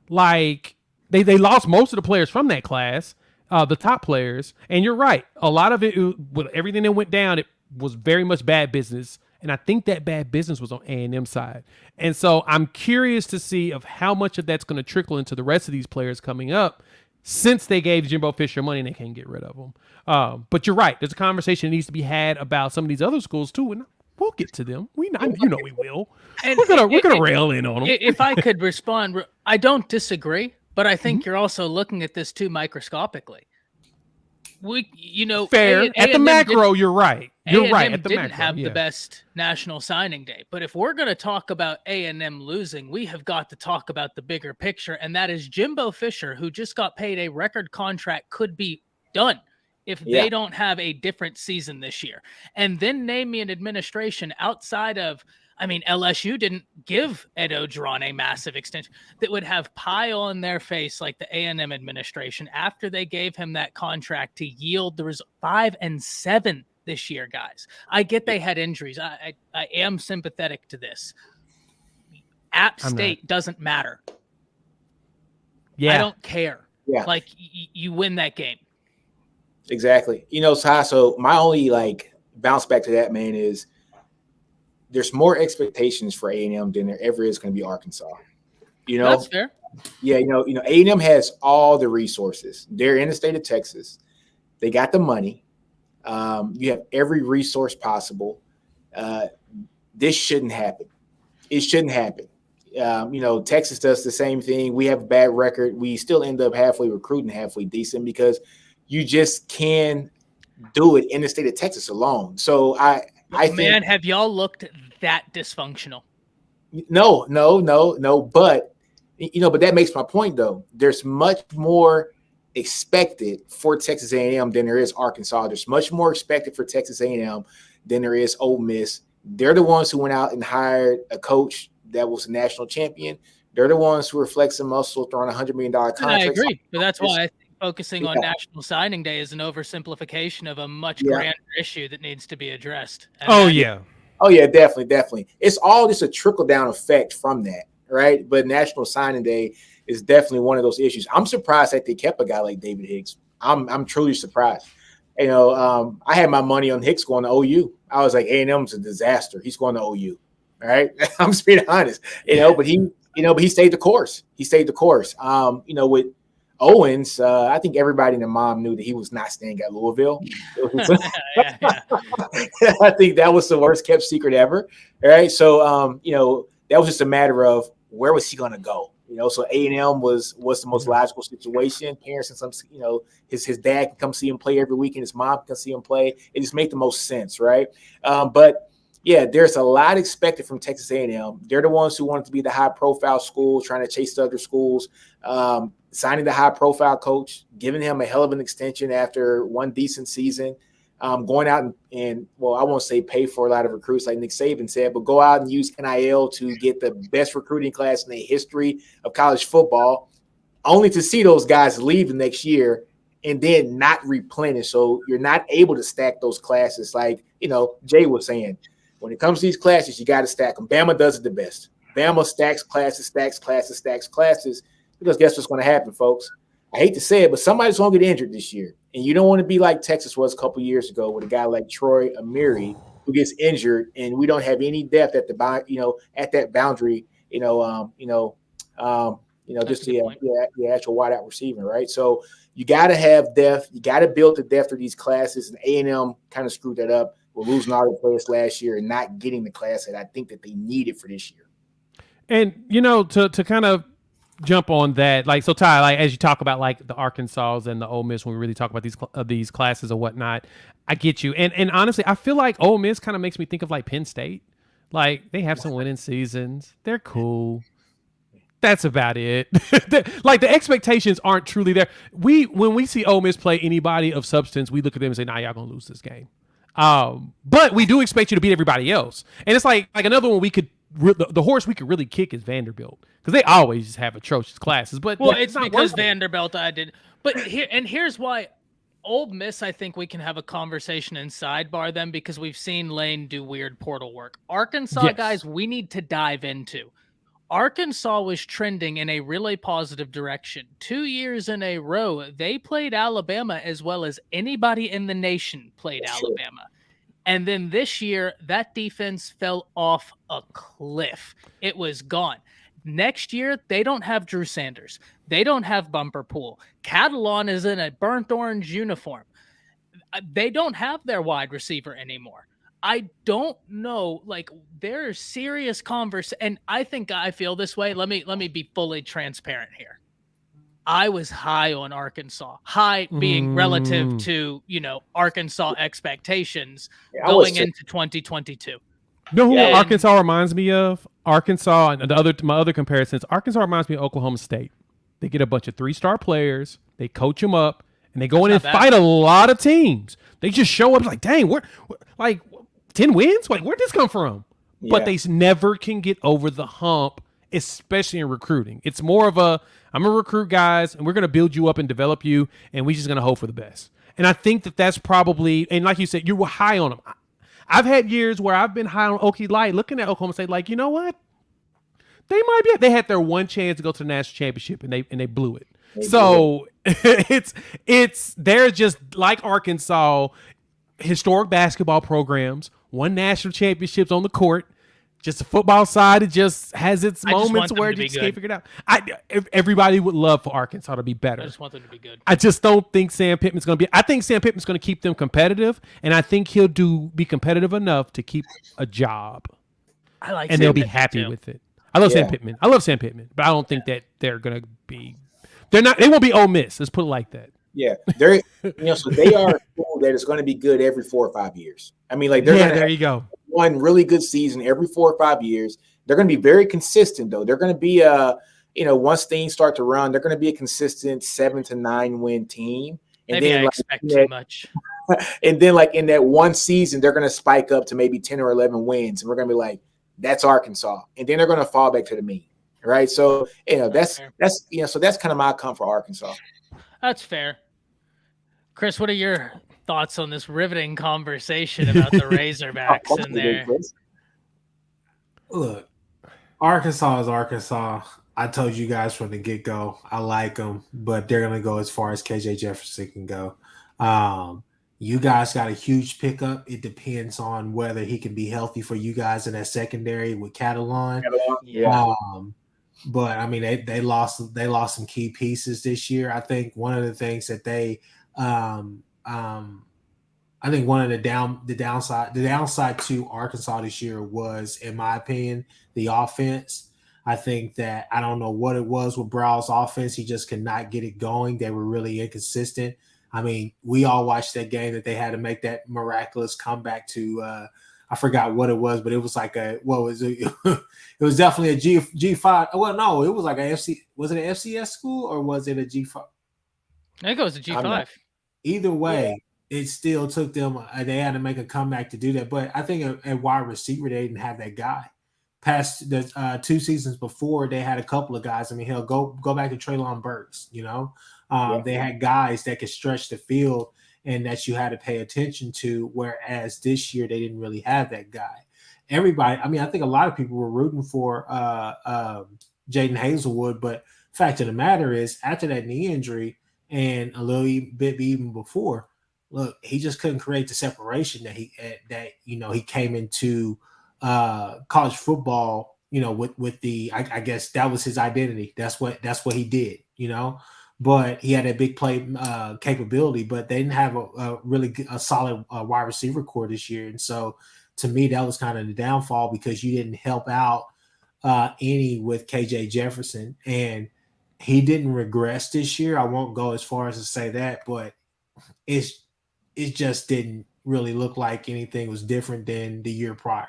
like they lost most of the players from that class, the top players. And you're right. A lot of it, with everything that went down, it was very much bad business. And I think that bad business was on A&M side. And so I'm curious to see of how much of that's going to trickle into the rest of these players coming up, since they gave Jimbo Fisher money and they can't get rid of them. But you're right. There's a conversation that needs to be had about some of these other schools too. And we'll get to them. We will. And we're gonna rail in on them. If I could respond, I don't disagree, but I think you're also looking at this too microscopically. Fair. At the macro, you're right. You're right. At the didn't macro, have the best National Signing Day, but if we're going to talk about A&M losing, we have got to talk about the bigger picture, and that is Jimbo Fisher, who just got paid a record contract, could be done if they don't have a different season this year. And then name me an administration outside of, LSU didn't give Ed Ogeron a massive extension that would have pie on their face like the A&M administration after they gave him that contract to yield the result 5-7 this year, guys. I get they had injuries. I am sympathetic to this. App State doesn't matter. Yeah. I don't care. Yeah. Like you win that game. Exactly. Ty, so my only bounce back to that, man, is there's more expectations for A&M than there ever is going to be Arkansas. That's fair. Yeah, A&M has all the resources. They're in the state of Texas. They got the money. You have every resource possible. This shouldn't happen. It shouldn't happen. Texas does the same thing. We have a bad record. We still end up halfway recruiting, halfway decent because you just can do it in the state of Texas alone. So I think, have y'all looked that dysfunctional? No, but but that makes my point though. There's much more expected for Texas A&M than there is Arkansas. There's much more expected for Texas A&M than there is Ole Miss. They're the ones who went out and hired a coach that was a national champion. They're the ones who are flexing muscle, throwing $100 million contracts. I agree, but that's why I think focusing on National Signing Day is an oversimplification of a much grander issue that needs to be addressed. Oh yeah, definitely. It's all just a trickle-down effect from that, right? But National Signing Day is definitely one of those issues. I'm surprised that they kept a guy like David Hicks. I'm truly surprised. I had my money on Hicks going to OU. I was like, A&M's a disaster. He's going to OU. All right. I'm just being honest, but he stayed the course. With Owens, I think everybody in the mom knew that he was not staying at Louisville. I think that was the worst kept secret ever. All right. So, that was just a matter of where was he going to go? So A&M was the most logical situation. Parents and some, his dad can come see him play every weekend. His mom can see him play. It just made the most sense, right? But yeah, there's a lot expected from Texas A&M. They're the ones who wanted to be the high-profile school, trying to chase the other schools, signing the high-profile coach, giving him a hell of an extension after one decent season, going out and I won't say pay for a lot of recruits like Nick Saban said, but go out and use NIL to get the best recruiting class in the history of college football, only to see those guys leave the next year and then not replenish. So you're not able to stack those classes like, Jay was saying. When it comes to these classes, you got to stack them. Bama does it the best. Bama stacks classes, because guess what's going to happen, folks? I hate to say it, but somebody's going to get injured this year. And you don't want to be like Texas was a couple years ago with a guy like Troy Amiri who gets injured and we don't have any depth at the at that boundary, just the actual wide out receiving, right? So you got to have depth. You got to build the depth of these classes, and A&M kind of screwed that up. We're losing all the players last year and not getting the class that I think that they needed for this year. And, to kind of jump on that, so Ty, as you talk about the Arkansas and the Ole Miss, when we really talk about these classes or whatnot, I get you. And honestly, I feel like Ole Miss kind of makes me think of Penn State. They have some winning seasons. They're cool. That's about it. The expectations aren't truly there. When we see Ole Miss play anybody of substance, we look at them and say, nah, y'all gonna lose this game. But we do expect you to beat everybody else. And it's like another one the horse we could really kick is Vanderbilt, because they always just have atrocious classes. But it's because Vanderbilt But here's why Ole Miss, I think we can have a conversation and sidebar them, because we've seen Lane do weird portal work. Arkansas, guys, we need to dive into. Arkansas was trending in a really positive direction. 2 years in a row, they played Alabama as well as anybody in the nation played Alabama. And then this year, that defense fell off a cliff. It was gone. Next year, they don't have Drew Sanders. They don't have Bumper Pool. Catalan is in a burnt orange uniform. They don't have their wide receiver anymore. I don't know, there's serious and I think I feel this way. Let me be fully transparent here. I was high on Arkansas, high being relative to, Arkansas expectations going into 2022. Who Arkansas reminds me of? Arkansas, and my other comparisons, Arkansas reminds me of Oklahoma State. They get a bunch of 3-star players, they coach them up, and they go in and fight a lot of teams. They just show up dang, we're 10 wins? Where'd this come from? Yeah. But they never can get over the hump, especially in recruiting. It's more of I'm going to recruit guys, and we're going to build you up and develop you, and we're just going to hope for the best. And I think that's probably, and like you said, you were high on them. I've had years where I've been high on Okie Light, looking at Oklahoma State you know what? They might be. They had their one chance to go to the national championship, and they blew it. They're just like Arkansas, historic basketball programs, won national championships on the court. Just the football side, it just has its moments where you just can't figure it out. Everybody would love for Arkansas to be better. I just want them to be good. I just don't think Sam Pittman's going to be. I think Sam Pittman's going to keep them competitive, and I think he'll be competitive enough to keep a job. I like, and they'll be happy with it. I love Sam Pittman. I love Sam Pittman, but I don't think that they're gonna be. They're not. They won't be Ole Miss. Let's put it like that. Yeah, they're so they are a school that is going to be good every 4 or 5 years. I mean, like they're going to there you go. One really good season every 4 or 5 years. They're going to be very consistent though. They're going to be once things start to run, they're going to be a consistent 7 to 9 win team. And maybe then I expect too much. And then like in that one season, they're going to spike up to maybe 10 or 11 wins, and we're going to be like, that's Arkansas, and then they're going to fall back to the mean, right? So that's so that's kind of my comp for Arkansas. That's fair. Chris, what are your thoughts on this riveting conversation about the Razorbacks in there? Look, Arkansas is Arkansas. I told you guys from the get-go, I like them, but they're going to go as far as KJ Jefferson can go. You guys got a huge pickup. It depends on whether he can be healthy for you guys in that secondary with Catalan. Yeah. But I mean, they lost some key pieces this year. I think one of the things that I think one of the downside to Arkansas this year was, in my opinion, the offense. I think that I don't know what it was with Brow's offense. He just could not get it going. They were really inconsistent. I mean, we all watched that game that they had to make that miraculous comeback to I forgot what it was, but it was like it was definitely a G5. Well, no, it was like was it an FCS school or was it a G5? I think it was a G5. Either way, it still took them. They had to make a comeback to do that. But I think at wide receiver, they didn't have that guy. Past the 2 seasons before, they had a couple of guys. I mean, hell, go back to Treylon Burks. They had guys that could stretch the field and that you had to pay attention to. Whereas this year, they didn't really have that guy. Everybody, I mean, I think a lot of people were rooting for Jaden Hazelwood, but fact of the matter is, after that knee injury and a little bit even before, look, he just couldn't create the separation that he came into college football, with the I guess that was his identity. That's what he did, But he had a big play capability, but they didn't have a solid wide receiver core this year, and so to me that was kind of the downfall because you didn't help out any with KJ Jefferson, and he didn't regress this year. I won't go as far as to say that, but it just didn't really look like anything was different than the year prior.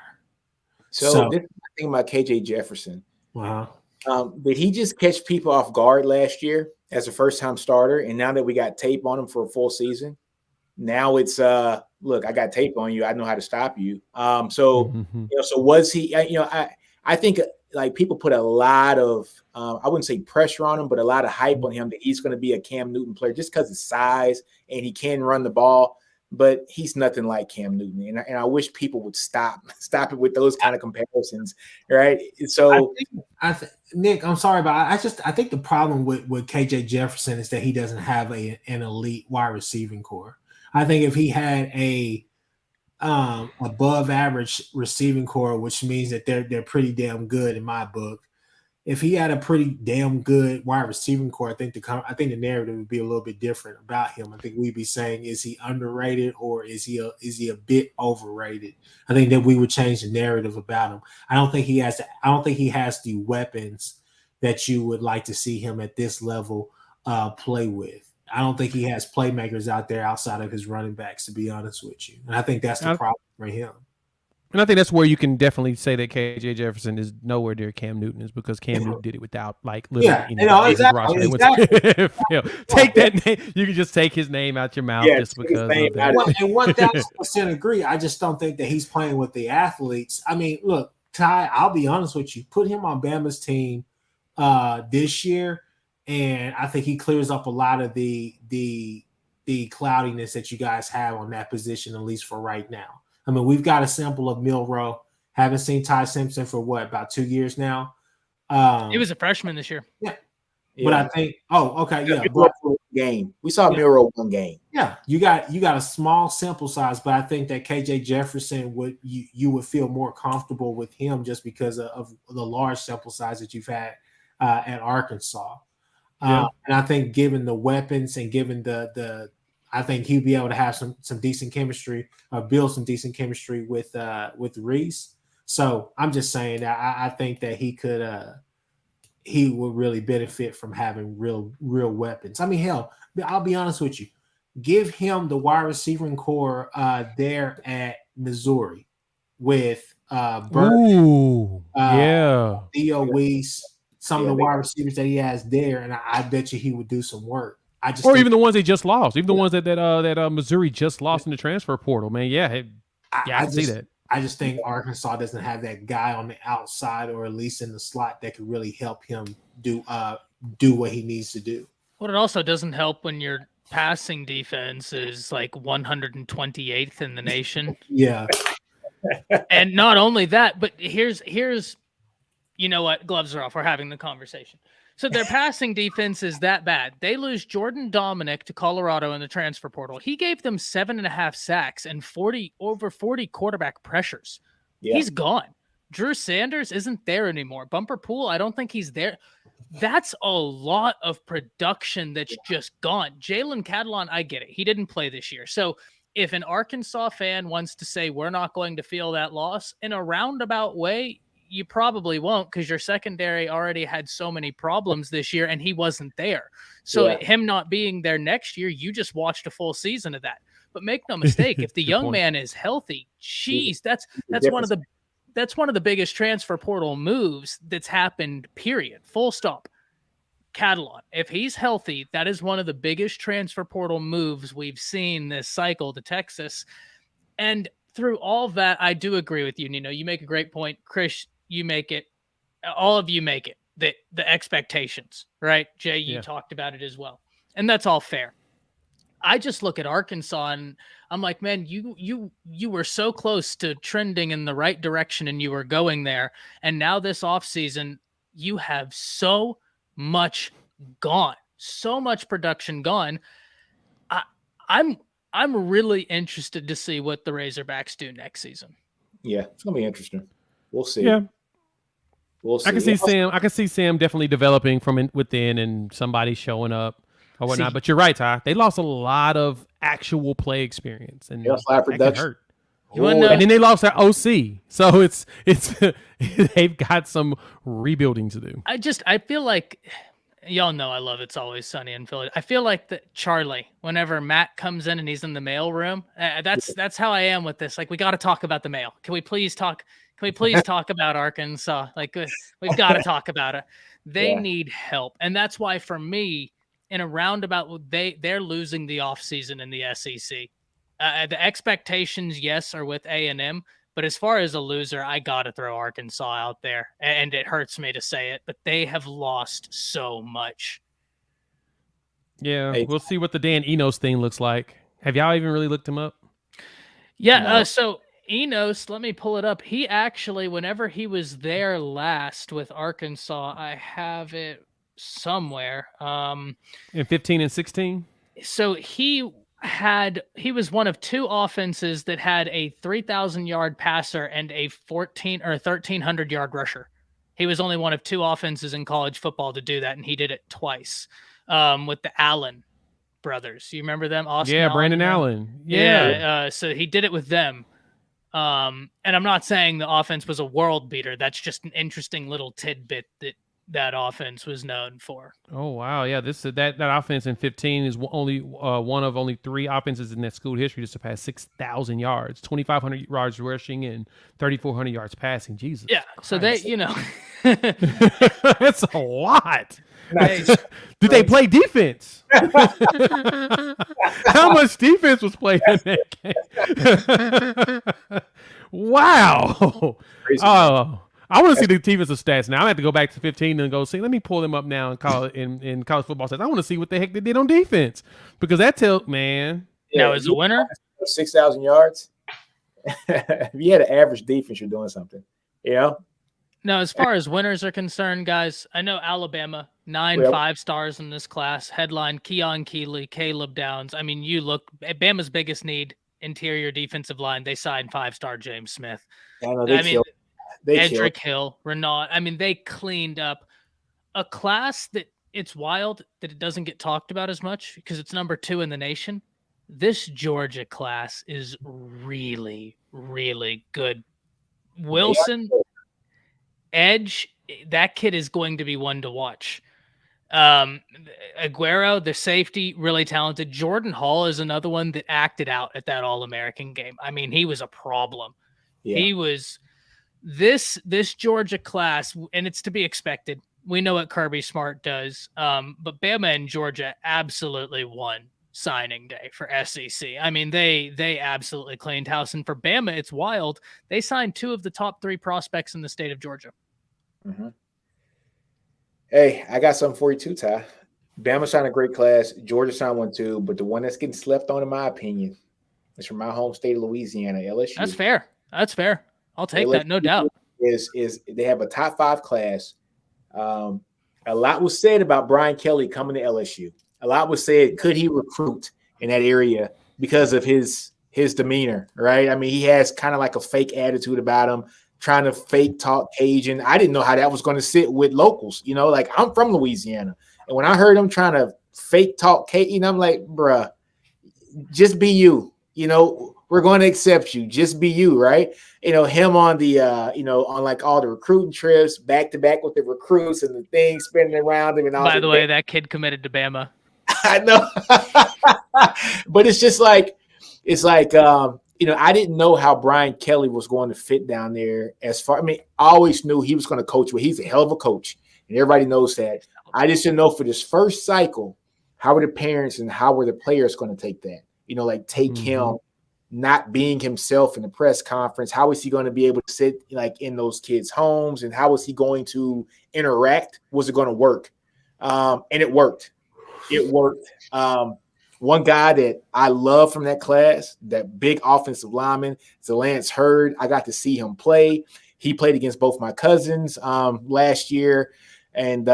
So this is the thing about KJ Jefferson. Uh-huh. Did he just catch people off guard last year as a first-time starter? And now that we got tape on him for a full season, now it's look, I got tape on you. I know how to stop you. So was he? I think like people put a lot of I wouldn't say pressure on him, but a lot of hype on him that he's going to be a Cam Newton player just because of size and he can run the ball. But he's nothing like Cam Newton, and I wish people would stop it with those kind of comparisons, right? So, Nick, I'm sorry, but I think the problem with KJ Jefferson is that he doesn't have an elite wide receiving core. I think if he had a above average receiving core, which means that they're pretty damn good in my book. If he had a pretty damn good wide receiving core, I think the narrative would be a little bit different about him. I think we'd be saying, is he underrated or is he a bit overrated? I think that we would change the narrative about him. I don't think he has the weapons that you would like to see him at this level play with. I don't think he has playmakers out there outside of his running backs, to be honest with you. And I think that's the problem for him. And I think that's where you can definitely say that KJ Jefferson is nowhere near Cam Newton, is because Cam Newton did it without literally exactly. Take that name. You can just take his name out your mouth just because of that. And 1,000% agree. I just don't think that he's playing with the athletes. I mean, look, Ty, I'll be honest with you. Put him on Bama's team this year, and I think he clears up a lot of the cloudiness that you guys have on that position, at least for right now. I mean, we've got a sample of Milroe. Haven't seen Ty Simpson for about 2 years now. He was a freshman this year. Yeah. But I think, game. We saw Milroe one game. Yeah, you got a small sample size, but I think that KJ Jefferson you would feel more comfortable with him just because of the large sample size that you've had at Arkansas. And I think given the weapons and given I think he'd be able to have some decent chemistry, build some decent chemistry with Reese. So I'm just saying that I think that he would really benefit from having real weapons. I mean, hell, I'll be honest with you. Give him the wide receiving core there at Missouri with Burt, Ooh, yeah. Theo Weiss, some of the wide receivers that he has there, and I bet you he would do some work. Or even the ones they just lost, even the ones that Missouri just lost in the transfer portal, man. Yeah, I can see that. I just think Arkansas doesn't have that guy on the outside, or at least in the slot, that could really help him do what he needs to do. Well, it also doesn't help when your passing defense is like 128th in the nation. Yeah. And not only that, but here's you know what? Gloves are off. We're having the conversation. So their passing defense is that bad. They lose Jordan Dominic to Colorado in the transfer portal. He gave them 7.5 sacks and over 40 quarterback pressures. Yeah. He's gone. Drew Sanders isn't there anymore. Bumper Pool, I don't think he's there. That's a lot of production that's just gone. Jalen Catalon, I get it. He didn't play this year. So if an Arkansas fan wants to say we're not going to feel that loss, in a roundabout way, you probably won't, because your secondary already had so many problems this year and he wasn't there. So him not being there next year, you just watched a full season of that. But make no mistake, if the young man is healthy, geez, that's one of the biggest transfer portal moves that's happened, period. Full stop. Catalon, if he's healthy, that is one of the biggest transfer portal moves we've seen this cycle to Texas. And through all that, I do agree with you, Nino. You make a great point. Chris, you make it. All of you make it. The expectations, right? Jay, you talked about it as well. And that's all fair. I just look at Arkansas and I'm like, man, you were so close to trending in the right direction and you were going there. And now this offseason, you have so much gone, so much production gone. I'm really interested to see what the Razorbacks do next season. Yeah, it's gonna be interesting. We'll see. Yeah, we'll see. I can see Sam definitely developing from within and somebody showing up or whatnot. But you're right, Ty. They lost a lot of actual play experience and that can hurt. And then they lost their OC, so it's they've got some rebuilding to do. I feel like, y'all know I love It's Always Sunny in Philly. I feel like that Charlie, whenever Matt comes in and he's in the mail room, that's how I am with this. Like, we got to talk about the mail. Can we please talk about Arkansas? Like, we've got to talk about it. They need help, and that's why for me, in a roundabout, they're losing the offseason in the SEC. The expectations, yes, are with A&M, but as far as a loser, I got to throw Arkansas out there, and it hurts me to say it, but they have lost so much. Yeah, we'll see what the Dan Enos thing looks like. Have y'all even really looked him up? Yeah, no. So Enos, let me pull it up. He actually, whenever he was there last with Arkansas, I have it somewhere. In 15 and 16? So he was one of two offenses that had a 3,000-yard passer and a 1,300-yard rusher. He was only one of two offenses in college football to do that, and he did it twice with the Allen brothers. You remember them? Austin Allen, Brandon Allen. Yeah. So he did it with them. And I'm not saying the offense was a world beater. That's just an interesting little tidbit that offense was known for. Oh wow, yeah. That offense in 15 is only one of only three offenses in that school history to surpass 6,000 yards, 2,500 yards rushing, and 3,400 yards passing. Jesus. Yeah. Christ. So they, that's a lot. Did they play defense? How much defense was played in that game? Wow. Oh. I want to see the defensive stats now. I have to go back to 15 and go see. Let me pull them up now in college football stats. I want to see what the heck they did on defense, because that tells, man. Now, as a winner, 6,000 yards. If you had an average defense, you're doing something. Yeah. Now, as far as winners are concerned, guys, I know Alabama, 9 5-stars in this class. Headline: Keon Keeley, Caleb Downs. I mean, you look at Bama's biggest need, interior defensive line. They signed 5-star James Smith. Edric Hill, Renaud. I mean, they cleaned up a class that it's wild that it doesn't get talked about as much because it's number 2 in the nation. This Georgia class is really, really good Wilson, edge, that kid is going to be one to watch. Aguero, the safety, really talented. Jordan Hall is another one that acted out at that All-American game. I mean, he was a problem. Yeah. He was this Georgia class, and it's to be expected. We know what Kirby Smart does, but Bama and Georgia absolutely won signing day for SEC. I mean, they absolutely cleaned house, and for Bama, it's wild. They signed 2 of the top 3 prospects in the state of Georgia. Mm-hmm. Hey, I got something for you too, Ty. Bama signed a great class. Georgia signed one too, but the one that's getting slept on, in my opinion, is from my home state of Louisiana, LSU. That's fair. That's fair. I'll take that, no doubt. Is they have a top 5 class. A lot was said about Brian Kelly coming to LSU. A lot was said, could he recruit in that area because of his demeanor, right? I mean, he has kind of like a fake attitude about him, trying to fake talk Cajun. I didn't know how that was going to sit with locals, like I'm from Louisiana. And when I heard him trying to fake talk Cajun, I'm like, bruh, just be you. We're going to accept you. Just be you, right? Him on the, on like all the recruiting trips, back to back with the recruits and the things spinning around him and all. By the way, that kid committed to Bama. I know, but it's just like, I didn't know how Brian Kelly was going to fit down there. I always knew he was going to coach, but he's a hell of a coach, and everybody knows that. I just didn't know for this first cycle, how were the parents and how were the players going to take that? Take him not being himself in the press conference. How is he going to be able to sit in those kids' homes, and how is he going to interact? Was it going to work? And it worked. It worked. One guy that I love from that class, that big offensive lineman, is Lance Hurd. I got to see him play. He played against both my cousins last year, and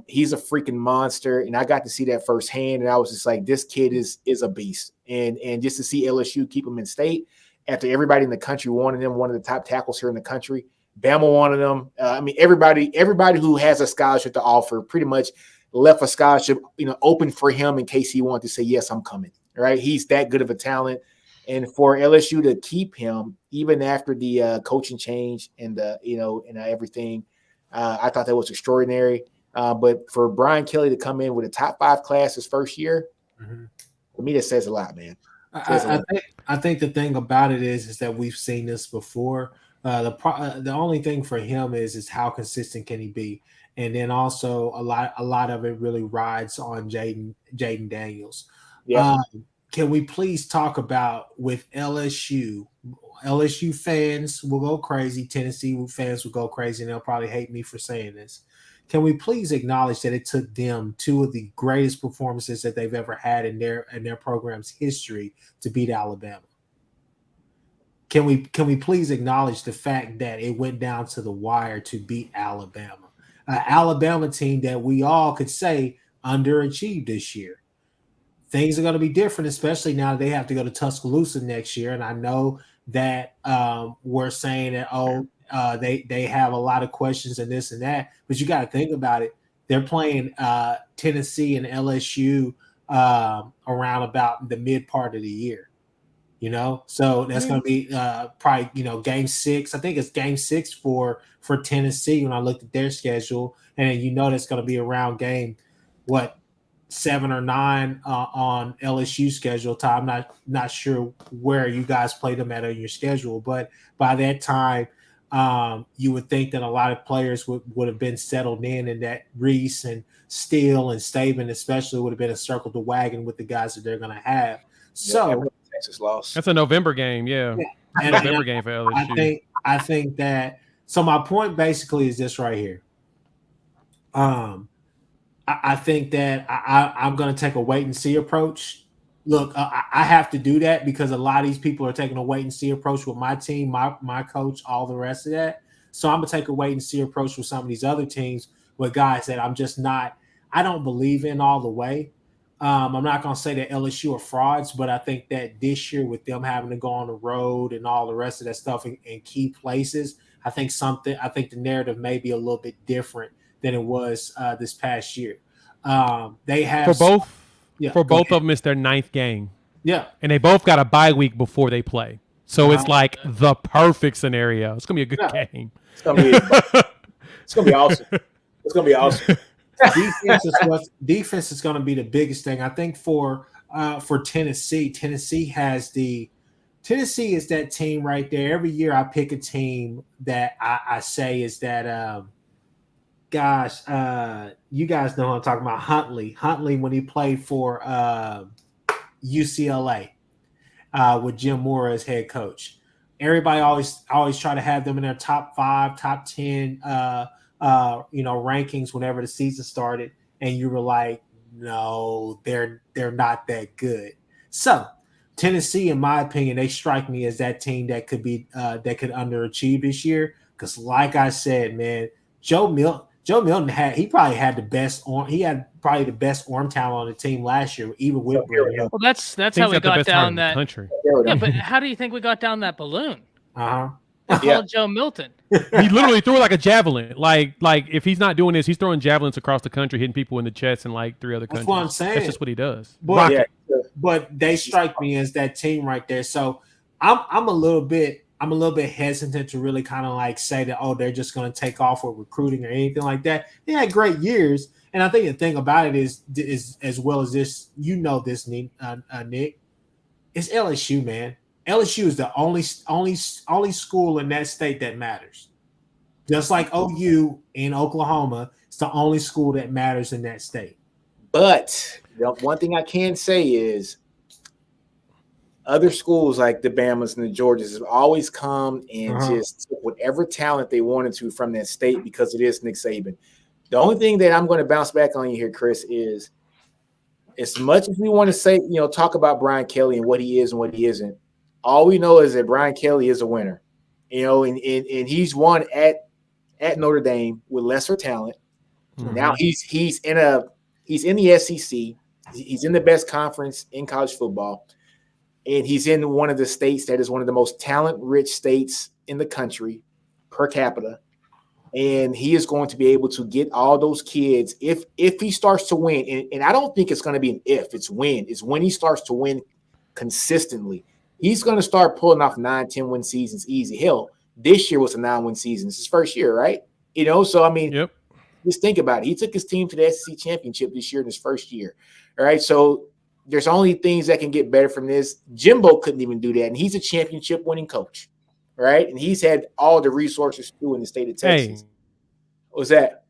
he's a freaking monster. And I got to see that firsthand, and I was just like, this kid is a beast. And just to see LSU keep him in state after everybody in the country wanted him, one of the top tackles here in the country. Bama wanted him. Everybody who has a scholarship to offer pretty much left a scholarship, open for him in case he wanted to say, yes, I'm coming, right? He's that good of a talent. And for LSU to keep him, even after the coaching change and everything, I thought that was extraordinary. But for Brian Kelly to come in with a top 5 class his first year, for me, that says a lot, man. I think the thing about it is that we've seen this before. The only thing for him is how consistent can he be? And then also a lot of it really rides on Jaden Daniels. Yeah. Can we please talk about with LSU? LSU fans will go crazy. Tennessee fans will go crazy, and they'll probably hate me for saying this. Can we please acknowledge that it took them 2 of the greatest performances that they've ever had in their program's history to beat Alabama? Can we please acknowledge the fact that it went down to the wire to beat Alabama? Alabama team that we all could say underachieved this year. Things are going to be different, especially now they have to go to Tuscaloosa next year. And I know that we're saying that, they have a lot of questions and this and that, but you got to think about it. They're playing Tennessee and LSU around about the mid part of the year. So that's going to be probably, game 6. I think it's game 6 for Tennessee when I looked at their schedule. And that's going to be around game, 7 or 9 on LSU schedule time. I'm not sure where you guys played them at on your schedule, but by that time, you would think that a lot of players would have been settled in that Reese and Steele and Staben especially would have been a circle the wagon with the guys that they're going to have. So Texas lost. That's a November game, yeah. And November game for LSU. I think that. So my point basically is this right here. I think that I'm going to take a wait and see approach. Look, I have to do that because a lot of these people are taking a wait and see approach with my team, my coach, all the rest of that. So I'm going to take a wait and see approach with some of these other teams with guys that I don't believe in all the way. I'm not going to say that LSU are frauds, but I think that this year with them having to go on the road and all the rest of that stuff in key places, I think the narrative may be a little bit different than it was this past year. They have for both of them, it's their 9th game. Yeah, and they both got a bye week before they play. So it's like the perfect scenario. It's gonna be a good game. It's gonna be awesome. It's gonna be awesome. Defense is going to be the biggest thing. I think for Tennessee. Tennessee is that team right there. Every year I pick a team that I say is that you guys know who I'm talking about. Huntley when he played for UCLA with Jim Mora as head coach. Everybody always try to have them in their top 5, top 10 rankings whenever the season started, and you were like, no, they're not that good. So Tennessee, in my opinion, they strike me as that team that could underachieve this year. Because, like I said, man, Joe Milton probably had the best arm. He had probably the best arm talent on the team last year, even with Barry. Well, that's how we got down that country. Yeah, but how do you think we got down that balloon? Yeah. Joe Milton. He literally threw it like a javelin. Like if he's not doing this, he's throwing javelins across the country, hitting people in the chest in like 3 other countries. That's what I'm saying. That's just what he does. But they strike me as that team right there. So I'm a little bit hesitant to really kind of like say that, oh, they're just going to take off with recruiting or anything like that. They had great years, and I think the thing about it is as well as this, this, Nick, it's LSU, man. LSU is the only school in that state that matters. Just like OU in Oklahoma, it's the only school that matters in that state. But the one thing I can say is other schools like the Bamas and the Georgias have always come and just took whatever talent they wanted to from that state because it is Nick Saban. The only thing that I'm going to bounce back on you here, Chris, is as much as we want to say, talk about Brian Kelly and what he is and what he isn't, all we know is that Brian Kelly is a winner, and he's won at Notre Dame with lesser talent. Mm-hmm. Now he's in the SEC. He's in the best conference in college football, and he's in one of the states that is one of the most talent-rich states in the country per capita. And he is going to be able to get all those kids if he starts to win. And I don't think it's going to be an if, it's when. It's when he starts to win consistently. He's going to start pulling off 9, 10-win seasons easy. Hell, this year was a 9-win season. It's his first year, right? So, I mean, just think about it. He took his team to the SEC championship this year in his first year. All right, so there's only things that can get better from this. Jimbo couldn't even do that, and he's a championship-winning coach, right? And he's had all the resources too in the state of Texas. What was that?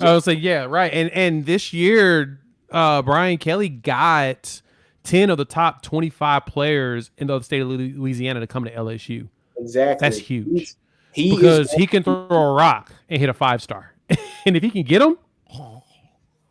I was like, yeah, right. And this year, Brian Kelly got 10 of the top 25 players in the state of Louisiana to come to LSU. Exactly. That's huge. Because he can throw a rock and hit a 5-star. And if he can get them,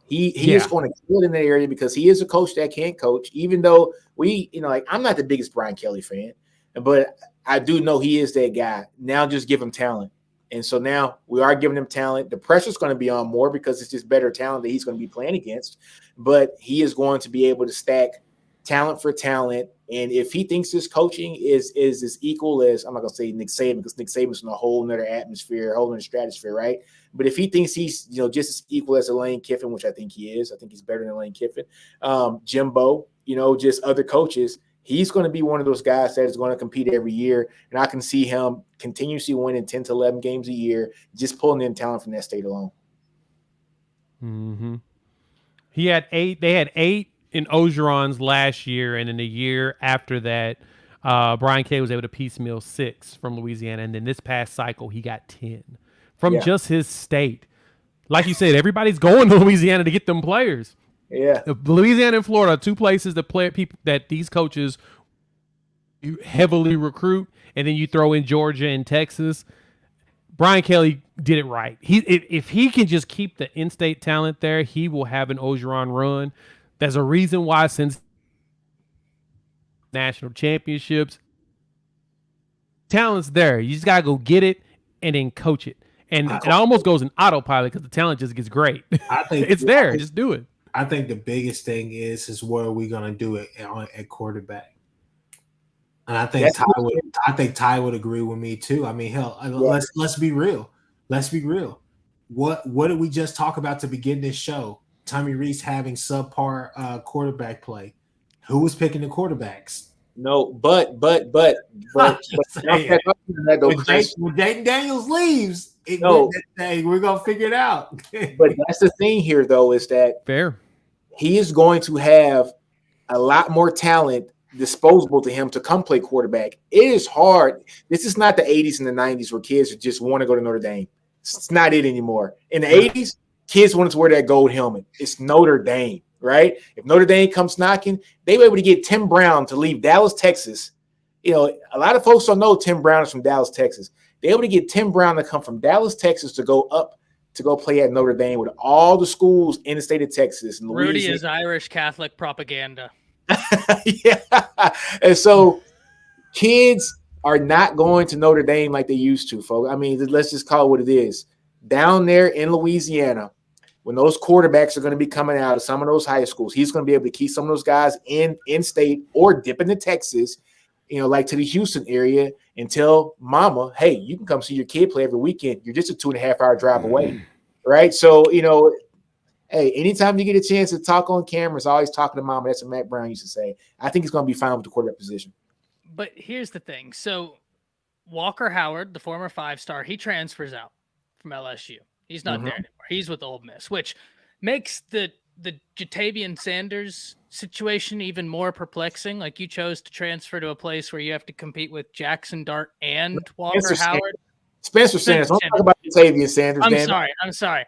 he is going to kill in that area because he is a coach that can coach, even though I'm not the biggest Brian Kelly fan, but I do know he is that guy. Now just give him talent. And so now we are giving him talent. The pressure's going to be on more because it's just better talent that he's going to be playing against, but he is going to be able to stack talent for talent. And if he thinks his coaching is as equal as, I'm not going to say Nick Saban, because Nick Saban's in a whole nother atmosphere, a whole nother stratosphere, right? But if he thinks he's, just as equal as Lane Kiffin, which I think he is, I think he's better than Lane Kiffin, Jimbo, just other coaches, he's going to be one of those guys that is going to compete every year. And I can see him continuously winning 10 to 11 games a year, just pulling in talent from that state alone. Mm-hmm. They had 8 in Ogeron's last year, and in the year after that, Brian Kelly was able to piecemeal 6 from Louisiana, and then this past cycle he got 10 from just his state. Like you said, everybody's going to Louisiana to get them players. Yeah, Louisiana and Florida are 2 places that these coaches heavily recruit, and then you throw in Georgia and Texas. Brian Kelly did it right. If he can just keep the in-state talent there, he will have an Ogeron run. There's a reason why since national championships, talent's there. You just gotta go get it and then coach it. And it almost goes in autopilot because the talent just gets great. I think it's there. Just do it. I think the biggest thing is where are we gonna do it at quarterback? And I think Ty would agree with me too. I mean, hell, let's be real. Let's be real. What did we just talk about to begin this show? Tommy Rees having subpar quarterback play. Who was picking the quarterbacks? No, but bounce back up from that though, Chris. When Jaden Daniels leaves, No. we're gonna figure it out. But that's the thing here, though, is that Fair. he is going to have a lot more talent disposable to him to come play quarterback. It is hard. This is not the 80s and the 90s where kids just want to go to Notre Dame. It's not it anymore. In the 80s, kids wanted to wear that gold helmet. It's Notre Dame, right? If Notre Dame comes knocking, they were able to get Tim Brown to leave Dallas, Texas. You know, a lot of folks don't know Tim Brown is from Dallas, Texas. They're able to get Tim Brown to come from Dallas, Texas to go up to go play at Notre Dame with all the schools in the state of Texas. And Rudy is Irish Catholic propaganda. Yeah. And so kids are not going to Notre Dame like they used to, folks. I mean, let's just call it what it is. Down there in Louisiana, when those quarterbacks are going to be coming out of some of those high schools, he's going to be able to keep some of those guys in state or dip into Texas, you know, like to the Houston area and tell mama, hey, you can come see your kid play every weekend. You're just a 2.5-hour drive away. Right. So, you know, hey, anytime you get a chance to talk on cameras, always talking to mama. That's what Matt Brown used to say. I think he's going to be fine with the quarterback position. But here's the thing. So Walker Howard, the former 5-star, he transfers out from LSU. He's not there anymore. He's with Ole Miss, which makes the Jatavian Sanders situation even more perplexing. Like, you chose to transfer to a place where you have to compete with Jackson Dart and Walker Howard. Spencer Sanders. Don't talk about Jatavian Sanders. I'm sorry.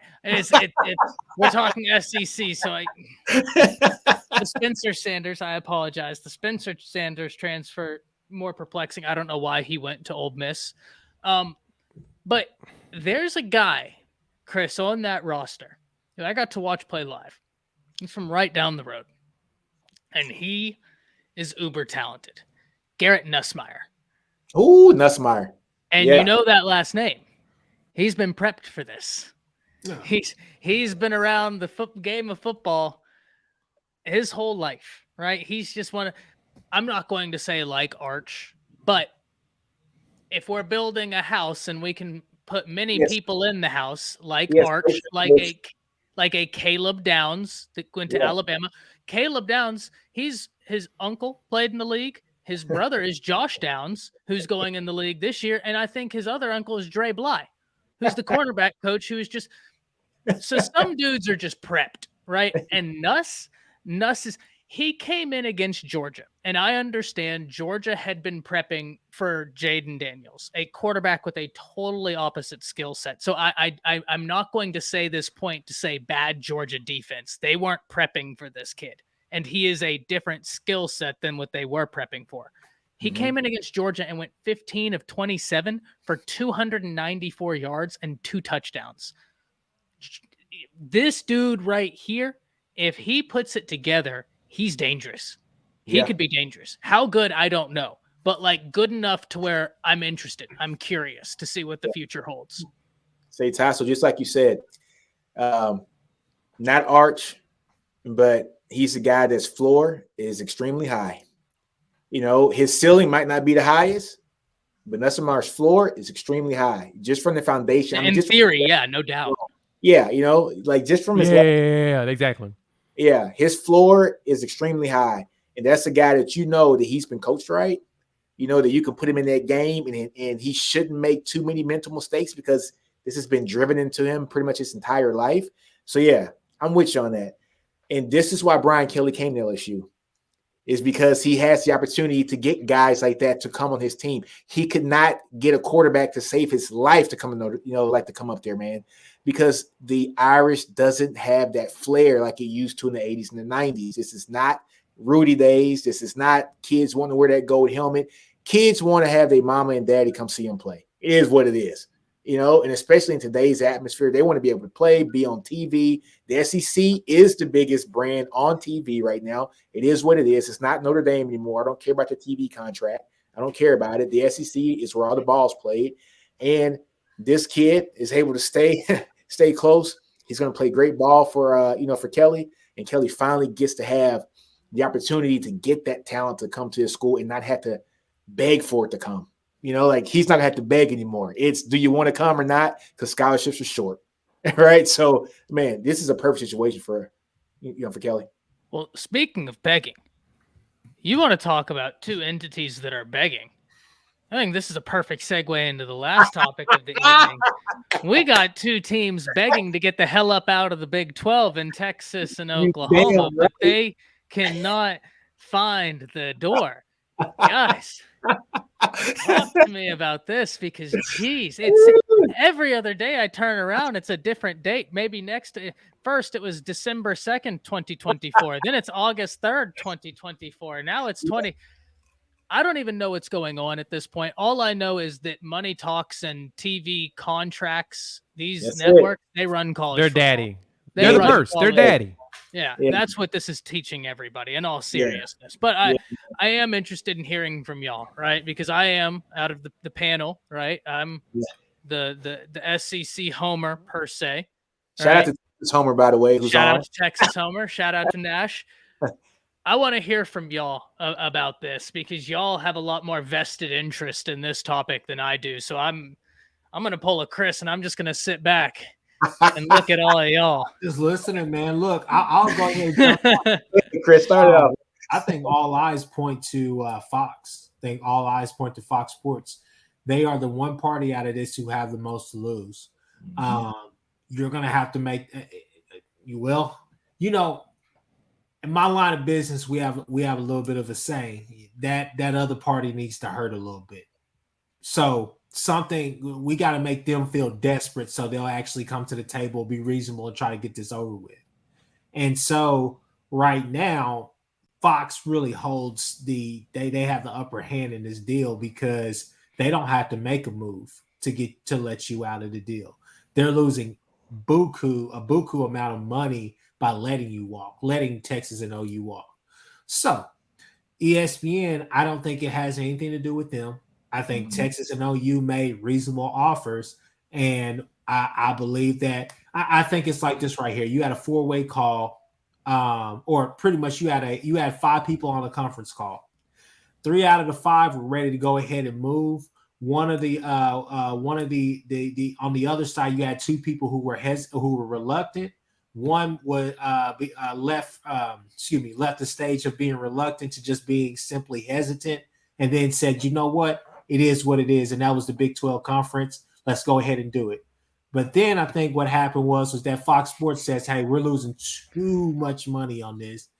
We're talking SEC, so the Spencer Sanders. I apologize. The Spencer Sanders transfer more perplexing. I don't know why he went to Ole Miss, but there's a guy, Chris, on that roster who I got to watch play live. He's from right down the road, and he is uber talented. Garrett Nussmeier. Ooh, Nussmeier. And you know that last name. He's been prepped for this. No. He's been around the game of football his whole life, right? He's just I'm not going to say like Arch, but if we're building a house and we can put many people in the house, like Arch, like a Caleb Downs that went to Alabama. Caleb Downs, his uncle played in the league. His brother is Josh Downs, who's going in the league this year. And I think his other uncle is Dre Bly, who's the cornerback coach, who is just – so some dudes are just prepped, right? And Nuss he came in against Georgia. And I understand Georgia had been prepping for Jaden Daniels, a quarterback with a totally opposite skill set. So I'm not going to say this point to say bad Georgia defense. They weren't prepping for this kid. And he is a different skill set than what they were prepping for. He came in against Georgia and went 15 of 27 for 294 yards and 2 touchdowns. This dude right here, if he puts it together, he's dangerous. He could be dangerous. How good, I don't know. But, like, good enough to where I'm interested. I'm curious to see what the future holds. Say, Tassel, just like you said, not Arch, but he's a guy that's floor is extremely high. You know, his ceiling might not be the highest, but Nussmeier's floor is extremely high just from the foundation. In theory, no doubt. Yeah, you know, like just from his exactly. Yeah, his floor is extremely high, and that's a guy that you know that he's been coached right. You know that you can put him in that game, and he shouldn't make too many mental mistakes because this has been driven into him pretty much his entire life. So yeah, I'm with you on that. And this is why Brian Kelly came to LSU, is because he has the opportunity to get guys like that to come on his team. He could not get a quarterback to save his life to come to come up there, man, because the Irish doesn't have that flair like it used to in the 80s and the 90s. This is not Rudy days. This is not kids wanting to wear that gold helmet. Kids want to have their mama and daddy come see them play. It is what it is. You know, and especially in today's atmosphere, they want to be able to play, be on TV. The SEC is the biggest brand on TV right now. It is what it is. It's not Notre Dame anymore. I don't care about the TV contract. I don't care about it. The SEC is where all the balls played. And this kid is able to stay close. He's going to play great ball for Kelly. And Kelly finally gets to have the opportunity to get that talent to come to his school and not have to beg for it to come. You know, like he's not gonna have to beg anymore. It's do you want to come or not? Because scholarships are short, right? So, man, this is a perfect situation for Kelly. Well, speaking of begging, You want to talk about two entities that are begging. I think this is a perfect segue into the last topic of the evening. We got two teams begging to get the hell up out of the Big 12 in Texas and Oklahoma, but they cannot find the door. Guys, talk to me about this because, geez, it's every other day I turn around, it's a different date. Maybe first it was December 2nd, 2024. Then it's August 3rd, 2024. Now it's 20. I don't even know what's going on at this point. All I know is that money talks and TV contracts, these networks, they run college They're football. daddy. They're the purse. They're daddy. Yeah, that's what this is teaching everybody in all seriousness. But I am interested in hearing from y'all, right? Because I am out of the panel, right? I'm the SEC homer per se. Shout out to Texas Homer, by the way. Shout out to Texas Homer. Shout out to Nash. I want to hear from y'all about this because y'all have a lot more vested interest in this topic than I do. So I'm going to pull a Chris and I'm just going to sit back and look at all of y'all. Just listening, man. Look, I'll go ahead and jump on. Chris, start out. I think all eyes point to Fox. I think all eyes point to Fox Sports. They are the one party out of this who have the most to lose. You're going to have to make – you will. You know, in my line of business, we have a little bit of a saying that other party needs to hurt a little bit. So something we got to make them feel desperate so they'll actually come to the table, be reasonable, and try to get this over with. And so right now, Fox really holds they have the upper hand in this deal because they don't have to make a move to let you out of the deal. They're losing a buku amount of money by letting you walk, letting Texas and OU walk. So ESPN, I don't think it has anything to do with them. I think Texas and OU made reasonable offers, and I believe that I think it's like this right here. You had a four-way call, or pretty much you had 5 people on a conference call. 3 out of the 5 were ready to go ahead and move. On the other side, you had 2 people who were reluctant. One was left the stage of being reluctant to just being simply hesitant, and then said, you know what, it is what it is, and that was the Big 12 conference. Let's go ahead and do it. But then I think what happened was that Fox Sports says, hey, we're losing too much money on this,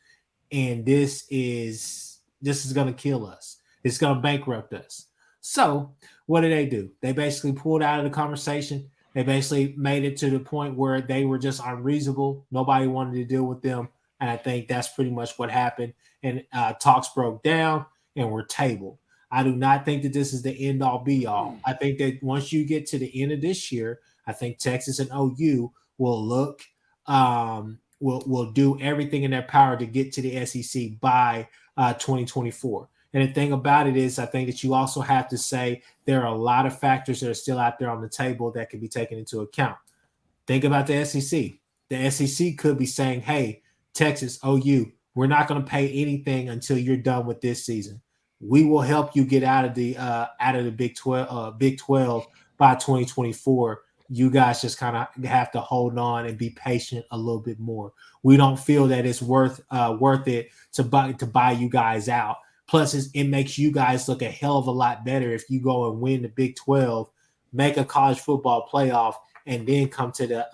and this is going to kill us. It's going to bankrupt us. So what do? They basically pulled out of the conversation. They basically made it to the point where they were just unreasonable. Nobody wanted to deal with them. And I think that's pretty much what happened. And talks broke down and were tabled. I do not think that this is the end all be all. I think that once you get to the end of this year, I think Texas and OU will will do everything in their power to get to the SEC by 2024. And the thing about it is, I think that you also have to say there are a lot of factors that are still out there on the table that can be taken into account. Think about the SEC. The SEC could be saying, hey, Texas, OU, we're not going to pay anything until you're done with this season. We will help you get out of the Big 12 by 2024. You guys just kind of have to hold on and be patient a little bit more. We don't feel that it's worth it to buy you guys out. Plus, it makes you guys look a hell of a lot better if you go and win the Big 12, make a college football playoff, and then come to the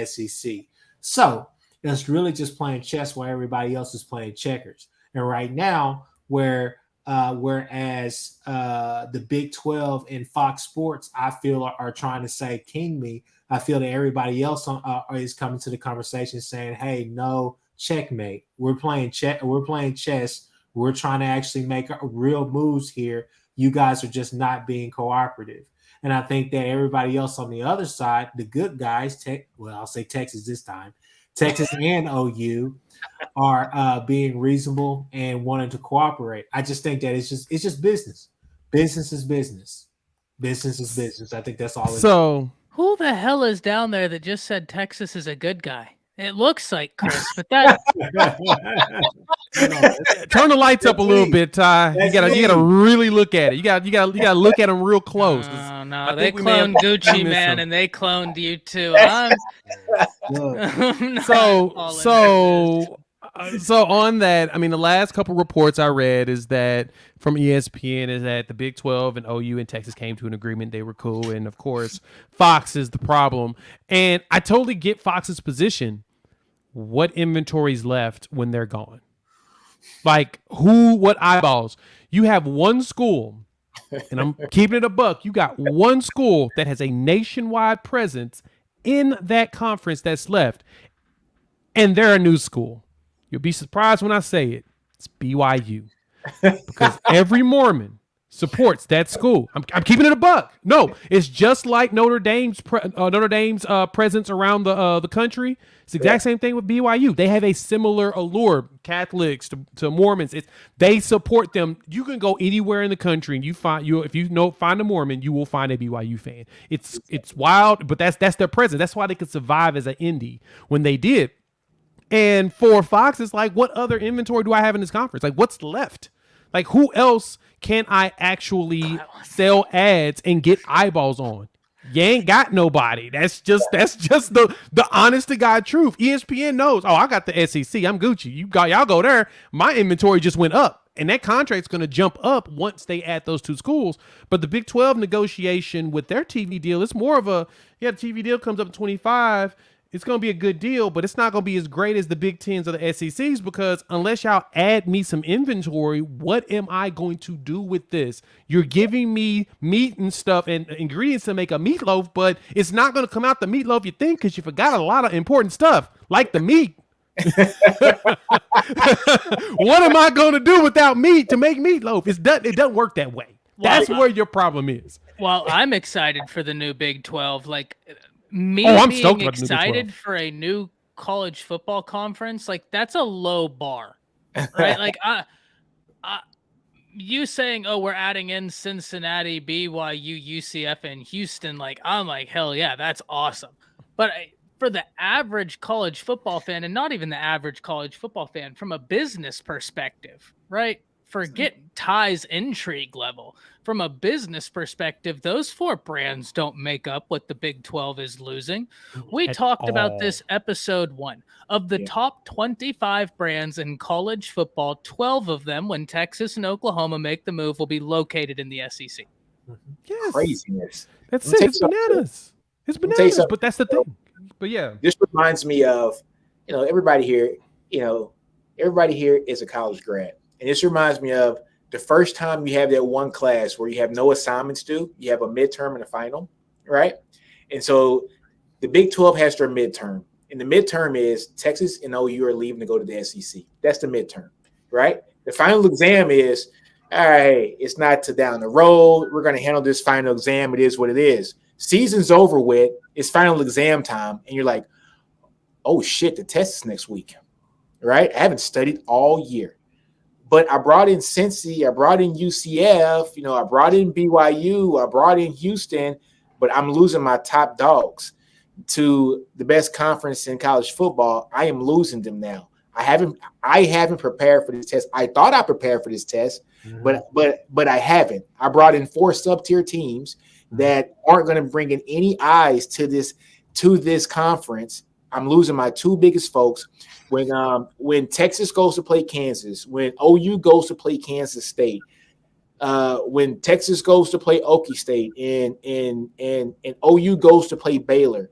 SEC. So it's really just playing chess while everybody else is playing checkers. And right now, whereas the Big 12 and Fox Sports, I feel are trying to say king me, I feel that everybody else is coming to the conversation saying, hey, no, checkmate. We're playing chess. We're trying to actually make real moves here. You guys are just not being cooperative. And I think that everybody else on the other side, the good guys, I'll say Texas this time, Texas and OU are being reasonable and wanting to cooperate. I just think that it's just business. Business is business. Business is business. I think that's all. So who the hell is down there that just said Texas is a good guy? It looks like Chris, but that turn the lights up a little bit, Ty. You gotta really look at it. You gotta look at them real close. No, they cloned Gucci Man, and they cloned you too. So on that, I mean, the last couple reports I read is that from ESPN is that the Big 12 and OU and Texas came to an agreement. They were cool. And of course, Fox is the problem. And I totally get Fox's position. What inventory's left when they're gone? Like what eyeballs? You have one school, and I'm keeping it a buck. You got one school that has a nationwide presence in that conference that's left. And they're a new school. You'll be surprised when I say it. It's BYU. Because every Mormon supports that school. I'm keeping it a buck. No, it's just like Notre Dame's presence around the country. It's the exact same thing with BYU. They have a similar allure. Catholics to Mormons. They support them. You can go anywhere in the country and find a Mormon, you will find a BYU fan. It's wild, but that's their presence. That's why they could survive as an indie when they did. And for Fox, it's like, what other inventory do I have in this conference? Like, what's left? Like, who else can I actually sell ads and get eyeballs on? You ain't got nobody. That's just the honest to God truth. ESPN knows. Oh, I got the SEC. I'm Gucci. Y'all go there. My inventory just went up, and that contract's going to jump up once they add those two schools. But the Big 12 negotiation with their TV deal, it's more of the TV deal comes up to 25. It's going to be a good deal, but it's not going to be as great as the Big Tens or the SECs because unless y'all add me some inventory, what am I going to do with this? You're giving me meat and stuff and ingredients to make a meatloaf, but it's not going to come out the meatloaf you think because you forgot a lot of important stuff like the meat. What am I going to do without meat to make meatloaf? It doesn't work that way. That's where your problem is. Well, I'm excited for the new Big 12. Like, I'm stoked being excited for a new college football conference, like that's a low bar, right? Like you saying, oh, we're adding in Cincinnati, BYU, UCF, and Houston. Like, I'm like, hell yeah, that's awesome. But for the average college football fan, and not even the average college football fan, from a business perspective, right? Forget Ty's intrigue level. From a business perspective, those four brands don't make up what the Big 12 is losing. We talked about this episode 1. Of the top 25 brands in college football, 12 of them, when Texas and Oklahoma make the move, will be located in the SEC. Yes. Craziness. That's it. It's bananas. It's bananas, but that's the thing. But yeah. This reminds me of, everybody here is a college grad. And this reminds me of the first time you have that one class where you have no assignments due, you have a midterm and a final, right? And so the Big 12 has their midterm. And the midterm is Texas and OU are leaving to go to the SEC. That's the midterm, right? The final exam is, all right, it's not to down the road. We're going to handle this final exam. It is what it is. Season's over with. It's final exam time. And you're like, oh, shit, the test is next week, right? I haven't studied all year. But I brought in Cincy, I brought in UCF, I brought in BYU, I brought in Houston, but I'm losing my top dogs to the best conference in college football. I am losing them now. I haven't prepared for this test. I thought I prepared for this test, but I haven't. I brought in 4 sub-tier teams that aren't going to bring in any eyes to this conference. I'm losing my 2 biggest folks. When Texas goes to play Kansas, when OU goes to play Kansas State, when Texas goes to play Okie State, and OU goes to play Baylor,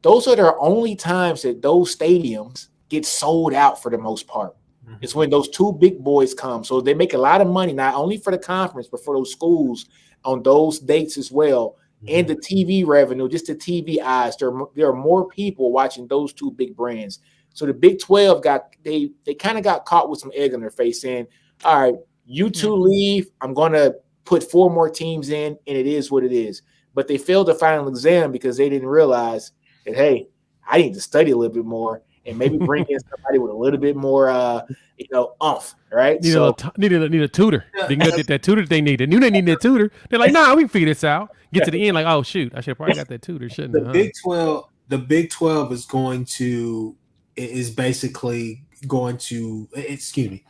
those are the only times that those stadiums get sold out for the most part. It's when those 2 big boys come. So they make a lot of money, not only for the conference, but for those schools on those dates as well. And the TV revenue, just the TV eyes. There are more people watching those 2 big brands. So the Big 12 they kind of got caught with some egg on their face saying, all right, you 2 leave. I'm going to put 4 more teams in, and it is what it is. But they failed the final exam because they didn't realize that, hey, I need to study a little bit more and maybe bring in somebody with a little bit more, oomph, right? Need a tutor. They can get that tutor they need. They knew they needed a tutor. They're like, nah, we can figure this out. Get to the end, like, oh shoot, I should have probably got that tutor, shouldn't I? The Big 12 is basically going to, excuse me,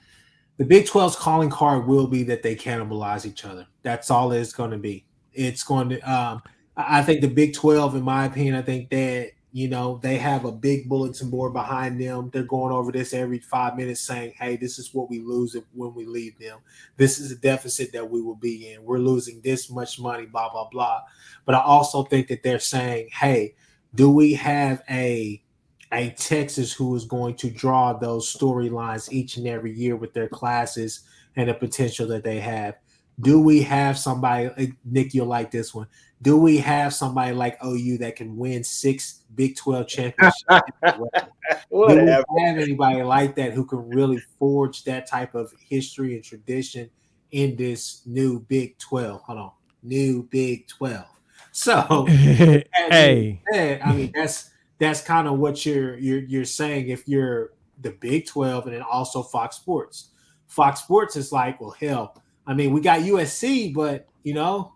the Big 12's calling card will be that they cannibalize each other. That's all it's going to be. It's going to, I think the Big 12, in my opinion, I think that, You know, they have a big bulletin board behind them. They're going over this every 5 minutes saying, hey, this is what we lose when we leave them. This is a deficit that we will be in. We're losing this much money, blah, blah, blah. But I also think that they're saying, hey, do we have a Texas who is going to draw those storylines each and every year with their classes and the potential that they have? Do we have somebody, Nick, you'll like this one. Do we have somebody like OU that can win 6 Big 12 championships? Do we have anybody like that who can really forge that type of history and tradition in this new Big 12? Hold on. New Big 12. So, hey, I mean, that's kind of what you're saying if you're the Big 12 and then also Fox Sports. Fox Sports is like, well, hell, I mean, we got USC, but you know,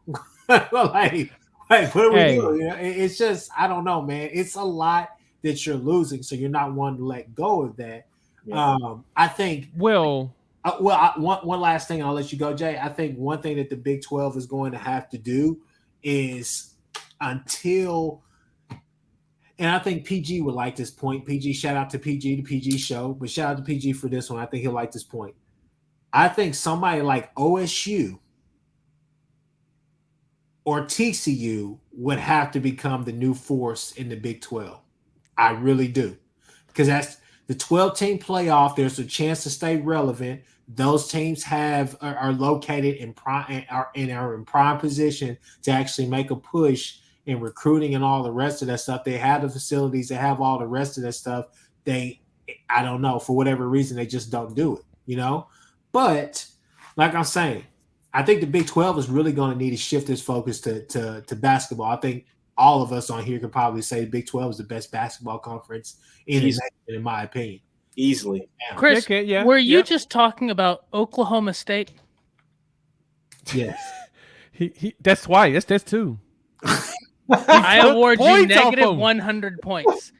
like what do we do? You know, it's just, I don't know, man. It's a lot that you're losing, so you're not one to let go of that. Yeah. I think. Well, one last thing, I'll let you go, Jay. I think one thing that the Big 12 is going to have to do is until. And I think PG would like this point. PG, shout out to PG, the PG show, but shout out to PG for this one. I think he'll like this point. I think somebody like OSU or TCU would have to become the new force in the Big 12. I really do. Because that's the 12-team playoff. There's a chance to stay relevant. Those teams are located in prime are in prime position to actually make a push in recruiting and all the rest of that stuff. They have the facilities, they have all the rest of that stuff. I don't know, for whatever reason, they just don't do it, you know? But like I'm saying, I think the Big 12 is really going to need to shift its focus to basketball. I think all of us on here can probably say the Big 12 is the best basketball conference in the nation, in my opinion. Easily. Chris, were you just talking about Oklahoma State? Yes. That's why. That's two. I award you negative 100 points.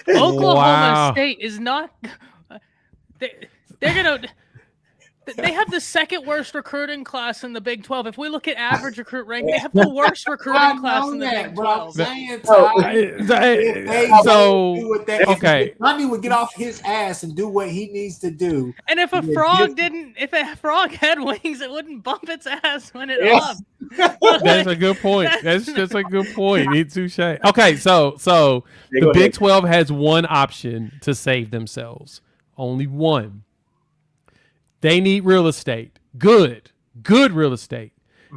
Oklahoma State is not. They're gonna. They have the second worst recruiting class in the Big 12. If we look at average recruit rank, they have the worst recruiting class in the Big 12. Okay. Lundy would get off his ass and do what he needs to do. And if a frog had wings, it wouldn't bump its ass when it up. That's a good point. That's just a good point. Touche. Okay, so the Big 12 has one option to save themselves. Only one. They need real estate. Good real estate.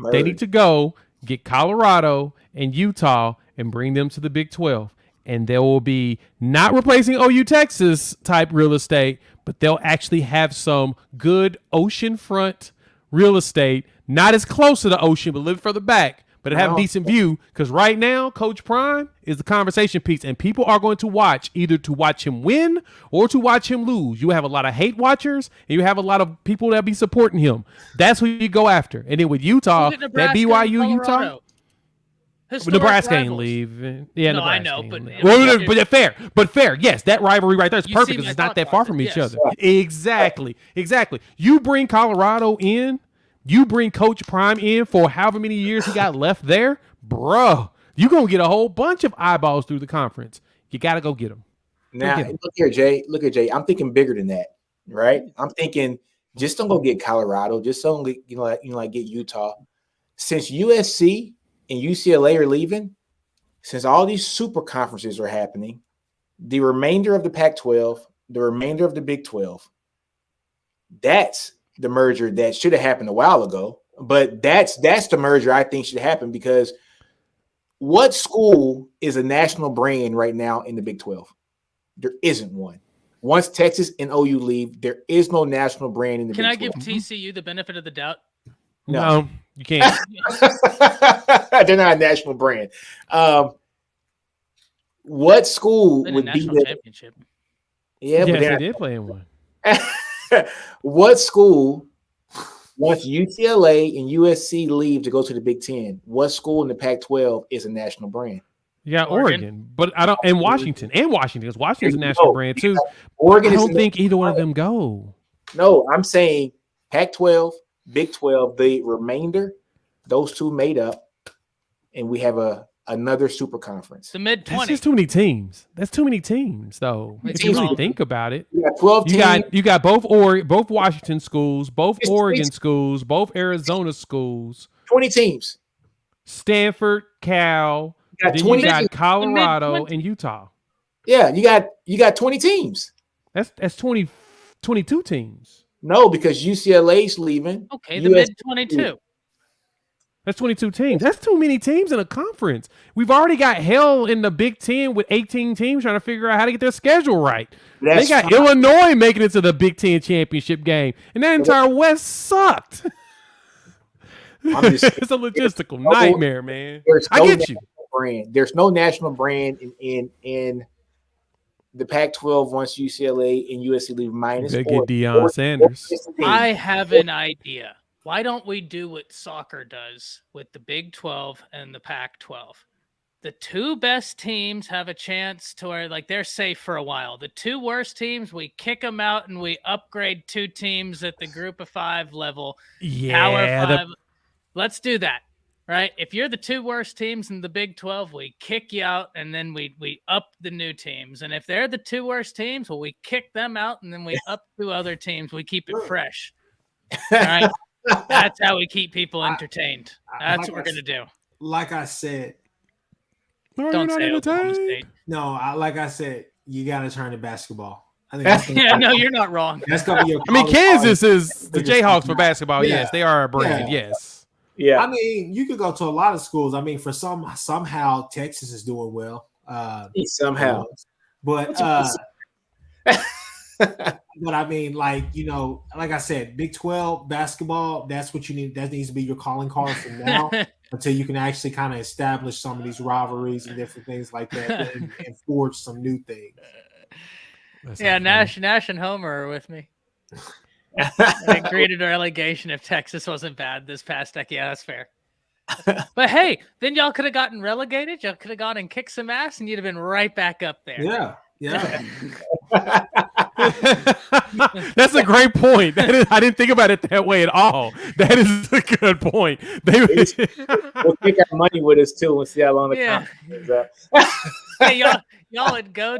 They need to go get Colorado and Utah and bring them to the Big 12. And there will be not replacing OU Texas type real estate, but they'll actually have some good oceanfront real estate, not as close to the ocean, but a little further back, but have a decent view. Because right now, Coach Prime is the conversation piece, and people are going to watch either to watch him win or to watch him lose. You have a lot of hate watchers, and you have a lot of people that be supporting him. That's who you go after. And then with Utah, that BYU Utah. Nebraska ain't leaving. Yeah, no, Nebraska I know, but fair. Yes, that rivalry right there is perfect because it's not that far from each other. Exactly. You bring Colorado in, you bring Coach Prime in for however many years he got left there, bro. You're gonna get a whole bunch of eyeballs through the conference. You gotta go get them. Now, look here, Jay. I'm thinking bigger than that, right? I'm thinking just don't go get Colorado. Just don't get get Utah. Since USC and UCLA are leaving, since all these super conferences are happening, the remainder of the Pac-12, the remainder of the Big 12, that's the merger that should have happened a while ago. But that's the merger I think should happen, because what school is a national brand right now in the Big 12? There isn't one. Once Texas and OU leave, there is no national brand in the Big 12. Can I give TCU the benefit of the doubt? No, you can't. They're not a national brand. What school would be the championship? Yeah, yes, but they did play in one. What school, once UCLA and USC leave to go to the Big Ten, what school in the Pac-12 is a national brand? Yeah, Oregon. But I don't. And Washington, because Washington's a national brand too. Oregon. I don't think either one of them go. No, I'm saying Pac-12, Big 12, the remainder, those two made up, and we have a another super conference. The mid That's 20s. just too many teams. That's too many teams, though. If you really think about it, You got 12 teams. You got both Washington schools, both Oregon schools, both Arizona schools, 20 teams. Stanford, Cal. Then you got Colorado and Utah. Yeah, you got 20 teams. That's 22 teams. No, because UCLA's leaving. Okay, the mid 22. That's 22 teams. That's too many teams in a conference. We've already got hell in the Big Ten with 18 teams trying to figure out how to get their schedule right. They got Illinois making it to the Big Ten championship game, and that entire West sucked. It's a logistical nightmare, man. I get you. Brand. There's no national brand in the Pac-12 once UCLA and USC leave minus they 4. Get Deion Sanders. I have an idea. Why don't we do what soccer does with the Big 12 and the Pac-12? The two best teams have a chance to where like they're safe for a while. The two worst teams, we kick them out and we upgrade two teams at the group of 5 level. Yeah. Power 5. Let's do that. Right? If you're the two worst teams in the Big 12, we kick you out and then we up the new teams. And if they're the two worst teams, well, we kick them out and then we up 2 other teams. We keep it fresh. All right? That's how we keep people entertained. That's what we're going to do. Like I said. Don't say Oklahoma State. No, like I said, you got to turn to basketball. I think that's no, you're not wrong. That's going to be your I mean, Kansas is the Jayhawks for basketball. Yeah. Yes, they are a brand. Yeah. Yes. Yeah. I mean, you could go to a lot of schools. I mean, for somehow Texas is doing well. Somehow. But but I mean, like, you know, like I said, Big 12 basketball, that's what you need. That needs to be your calling card from now until you can actually kind of establish some of these rivalries and different things like that and forge some new things. Nash and Homer are with me. I agreed to relegation if Texas wasn't bad this past decade. Yeah, that's fair. But hey, then y'all could have gotten relegated. Y'all could have gone and kicked some ass, and you'd have been right back up there. Yeah. That's a great point. I didn't think about it that way at all. That is a good point. We'll take our money with us too and see how long the conference is up. Hey, y'all would go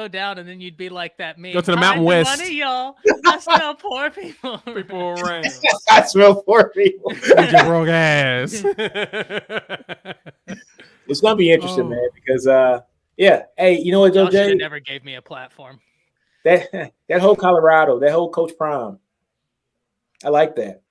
down and then you'd be like that meme. Go to the Mountain West. Money, y'all. I smell poor people. People around. I smell poor people. Get your broke ass. It's gonna be interesting, man, because hey, you know what, Joe J? Never gave me a platform. That whole Colorado, that whole Coach Prime. I like that.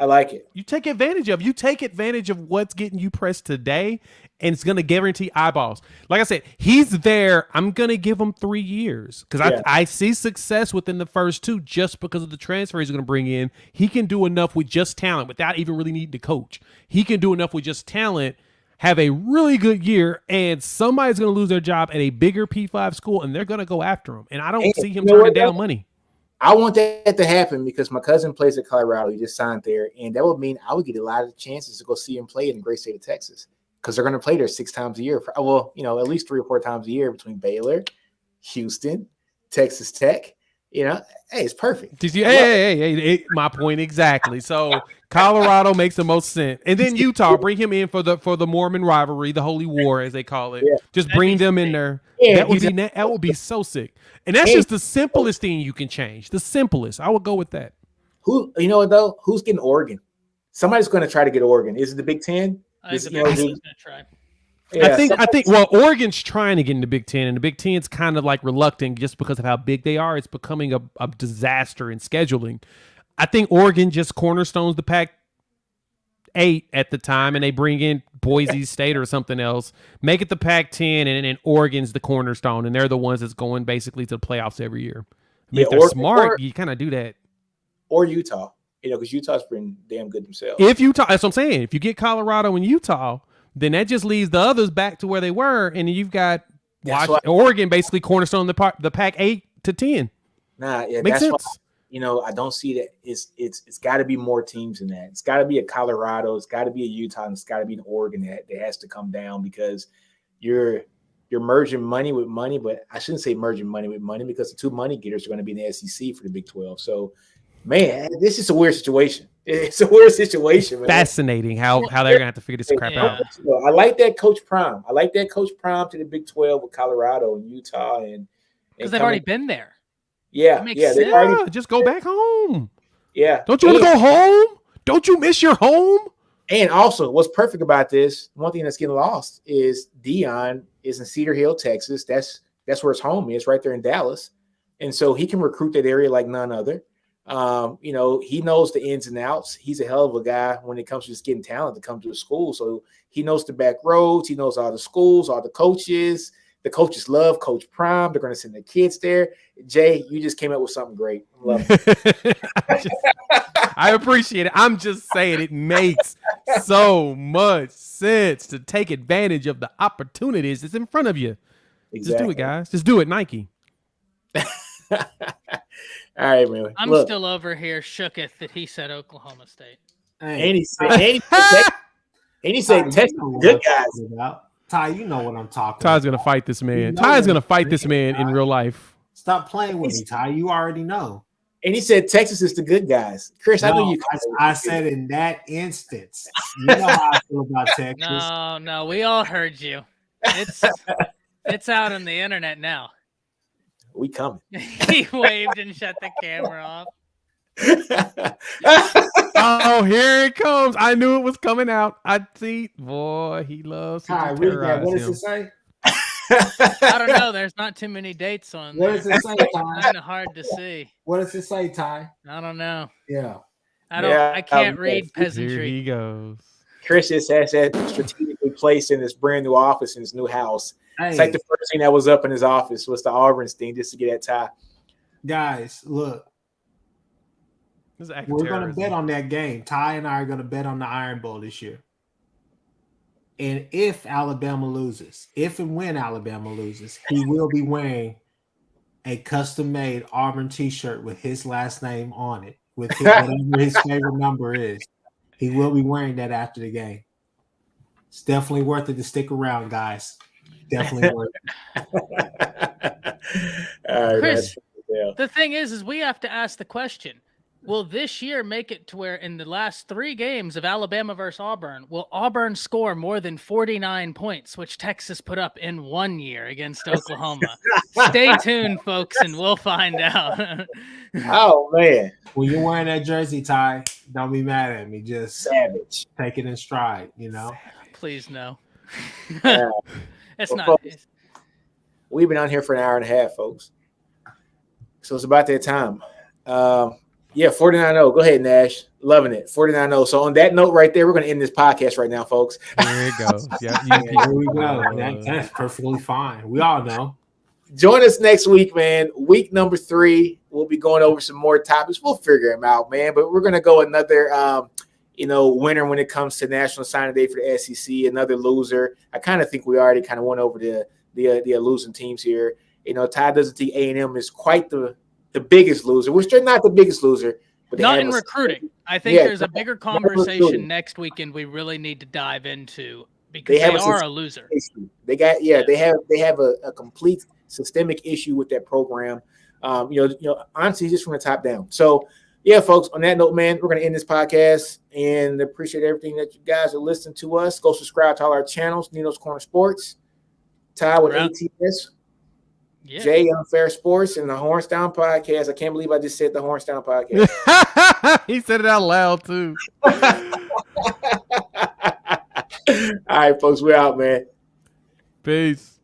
I like it. You take advantage of what's getting you pressed today, and it's going to guarantee eyeballs. Like I said, he's there. I'm going to give him 3 years because I see success within the first 2 just because of the transfer he's going to bring in. He can do enough with just talent without even really needing to coach. He can do enough with just talent, have a really good year, and somebody's going to lose their job at a bigger P5 school, and they're going to go after him. And I don't see him turning down money. I want that to happen because my cousin plays at Colorado. He just signed there, and that would mean I would get a lot of chances to go see him play in the great state of Texas because they're going to play there 6 times a year. At least 3 or 4 times a year between Baylor, Houston, Texas Tech. You know, hey, it's perfect. Hey, my point exactly. So Colorado makes the most sense, and then Utah, bring him in for the Mormon rivalry, the Holy War as they call it. Yeah. Just bring them in there. Yeah, that would be so sick. And that's just the simplest thing you can change. The simplest. I would go with that. You know what though? Who's getting Oregon? Somebody's going to try to get Oregon. Is it the Big Ten? I think the Big Ten's going to try. Yeah, I think. Well, Oregon's trying to get in the Big Ten, and the Big Ten's kind of like reluctant just because of how big they are. It's becoming a disaster in scheduling. I think Oregon just cornerstones the Pac-8 at the time, and they bring in Boise State or something else, make it the Pac-10, and then Oregon's the cornerstone, and they're the ones that's going basically to the playoffs every year. I mean, if they're smart, you kind of do that. Or Utah, because Utah's been damn good themselves. If Utah, that's what I'm saying. If you get Colorado and Utah, then that just leaves the others back to where they were, and you've got Oregon basically cornerstone the Pac-8 to 10. Makes sense. Why, I don't see that. It's got to be more teams than that. It's got to be a Colorado. It's got to be a Utah. And it's got to be an Oregon that has to come down because you're merging money with money. But I shouldn't say merging money with money because the 2 money getters are going to be in the SEC for the Big 12. So Man, this is a weird situation. It's a weird situation, man. Fascinating how they're gonna have to figure this crap out. I like that Coach Prime. I like that Coach Prime to the Big 12 with Colorado and Utah, and because they've already been there. Yeah, they've already just go back home. Yeah, don't you want to go home? Don't you miss your home? And also, what's perfect about this? One thing that's getting lost is Dion is in Cedar Hill, Texas. That's where his home is, right there in Dallas, and so he can recruit that area like none other. He knows the ins and outs. He's a hell of a guy when it comes to just getting talent to come to a school. So he knows the back roads. He knows all the schools, all the coaches. The coaches love Coach Prime. They're going to send their kids there. Jay, you just came up with something great. I love it. I appreciate it. I'm just saying it makes so much sense to take advantage of the opportunities that's in front of you. Exactly. Just do it, guys. Just do it, Nike. All right, man. I'm still over here shooketh that he said Oklahoma State. Hey. And he said Texas good guys. Ty, you know what I'm talking Ty's going to fight this man. Ty's going to fight this man in real life. Stop playing with me, Ty. You already know. And he said Texas is the good guys. Chris, I know you. I said in that instance. You know how I feel about Texas. No, we all heard you. It's out on the internet now. We coming. He waved and shut the camera off. Oh, here it comes. I knew it was coming out. I see. Boy, he loves to terrorize what does it say? I don't know. There's not too many dates on there. What does it say, Ty? Kind of hard to see. What does it say, Ty? I don't know. Yeah. I can't read peasantry. Here he goes. Chris just has that strategically placed in his brand new office in his new house. Hey. It's like the first thing that was up in his office was the Auburn's thing just to get that tie. Guys, look. We're going to bet on that game. Ty and I are going to bet on the Iron Bowl this year. And if Alabama loses, if and when Alabama loses, he will be wearing a custom-made Auburn T-shirt with his last name on it, with whatever his favorite number is. He will be wearing that after the game. It's definitely worth it to stick around, guys. Definitely worth it. Chris, the thing is we have to ask the question. Will this year make it to where in the last 3 games of Alabama versus Auburn, will Auburn score more than 49 points, which Texas put up in 1 year against Oklahoma? Stay tuned, folks, and we'll find out. Oh, man. When you're wearing that jersey, Ty, don't be mad at me. Just savage. Take it in stride, you know? Please, no. It's not. Folks, we've been on here for an hour and a half, folks. So it's about that time. Yeah, 49-0. Go ahead, Nash. Loving it. 49-0. So on that note right there, we're going to end this podcast right now, folks. There you go. Yeah, here we go. That's perfectly fine. We all know. Join us next week, man. Week number 3. We'll be going over some more topics. We'll figure them out, man. But we're going to go another, winner when it comes to National Signing Day for the SEC, another loser. I kind of think we already kind of went over the losing teams here. Ty doesn't think A&M is quite the biggest loser, which they're not the biggest loser. But not in recruiting. I think there's a bigger conversation next weekend we really need to dive into because they are a loser. They have a complete systemic issue with that program. Honestly, just from the top down. So, yeah, folks, on that note, man, we're going to end this podcast and appreciate everything that you guys are listening to us. Go subscribe to all our channels, Nino's Corner Sports, Ty with ATS. Yeah. Jay Unfair Sports and the Horns Down Podcast. I can't believe I just said the Horns Down Podcast. He said it out loud too. All right, folks, we're out, man. Peace.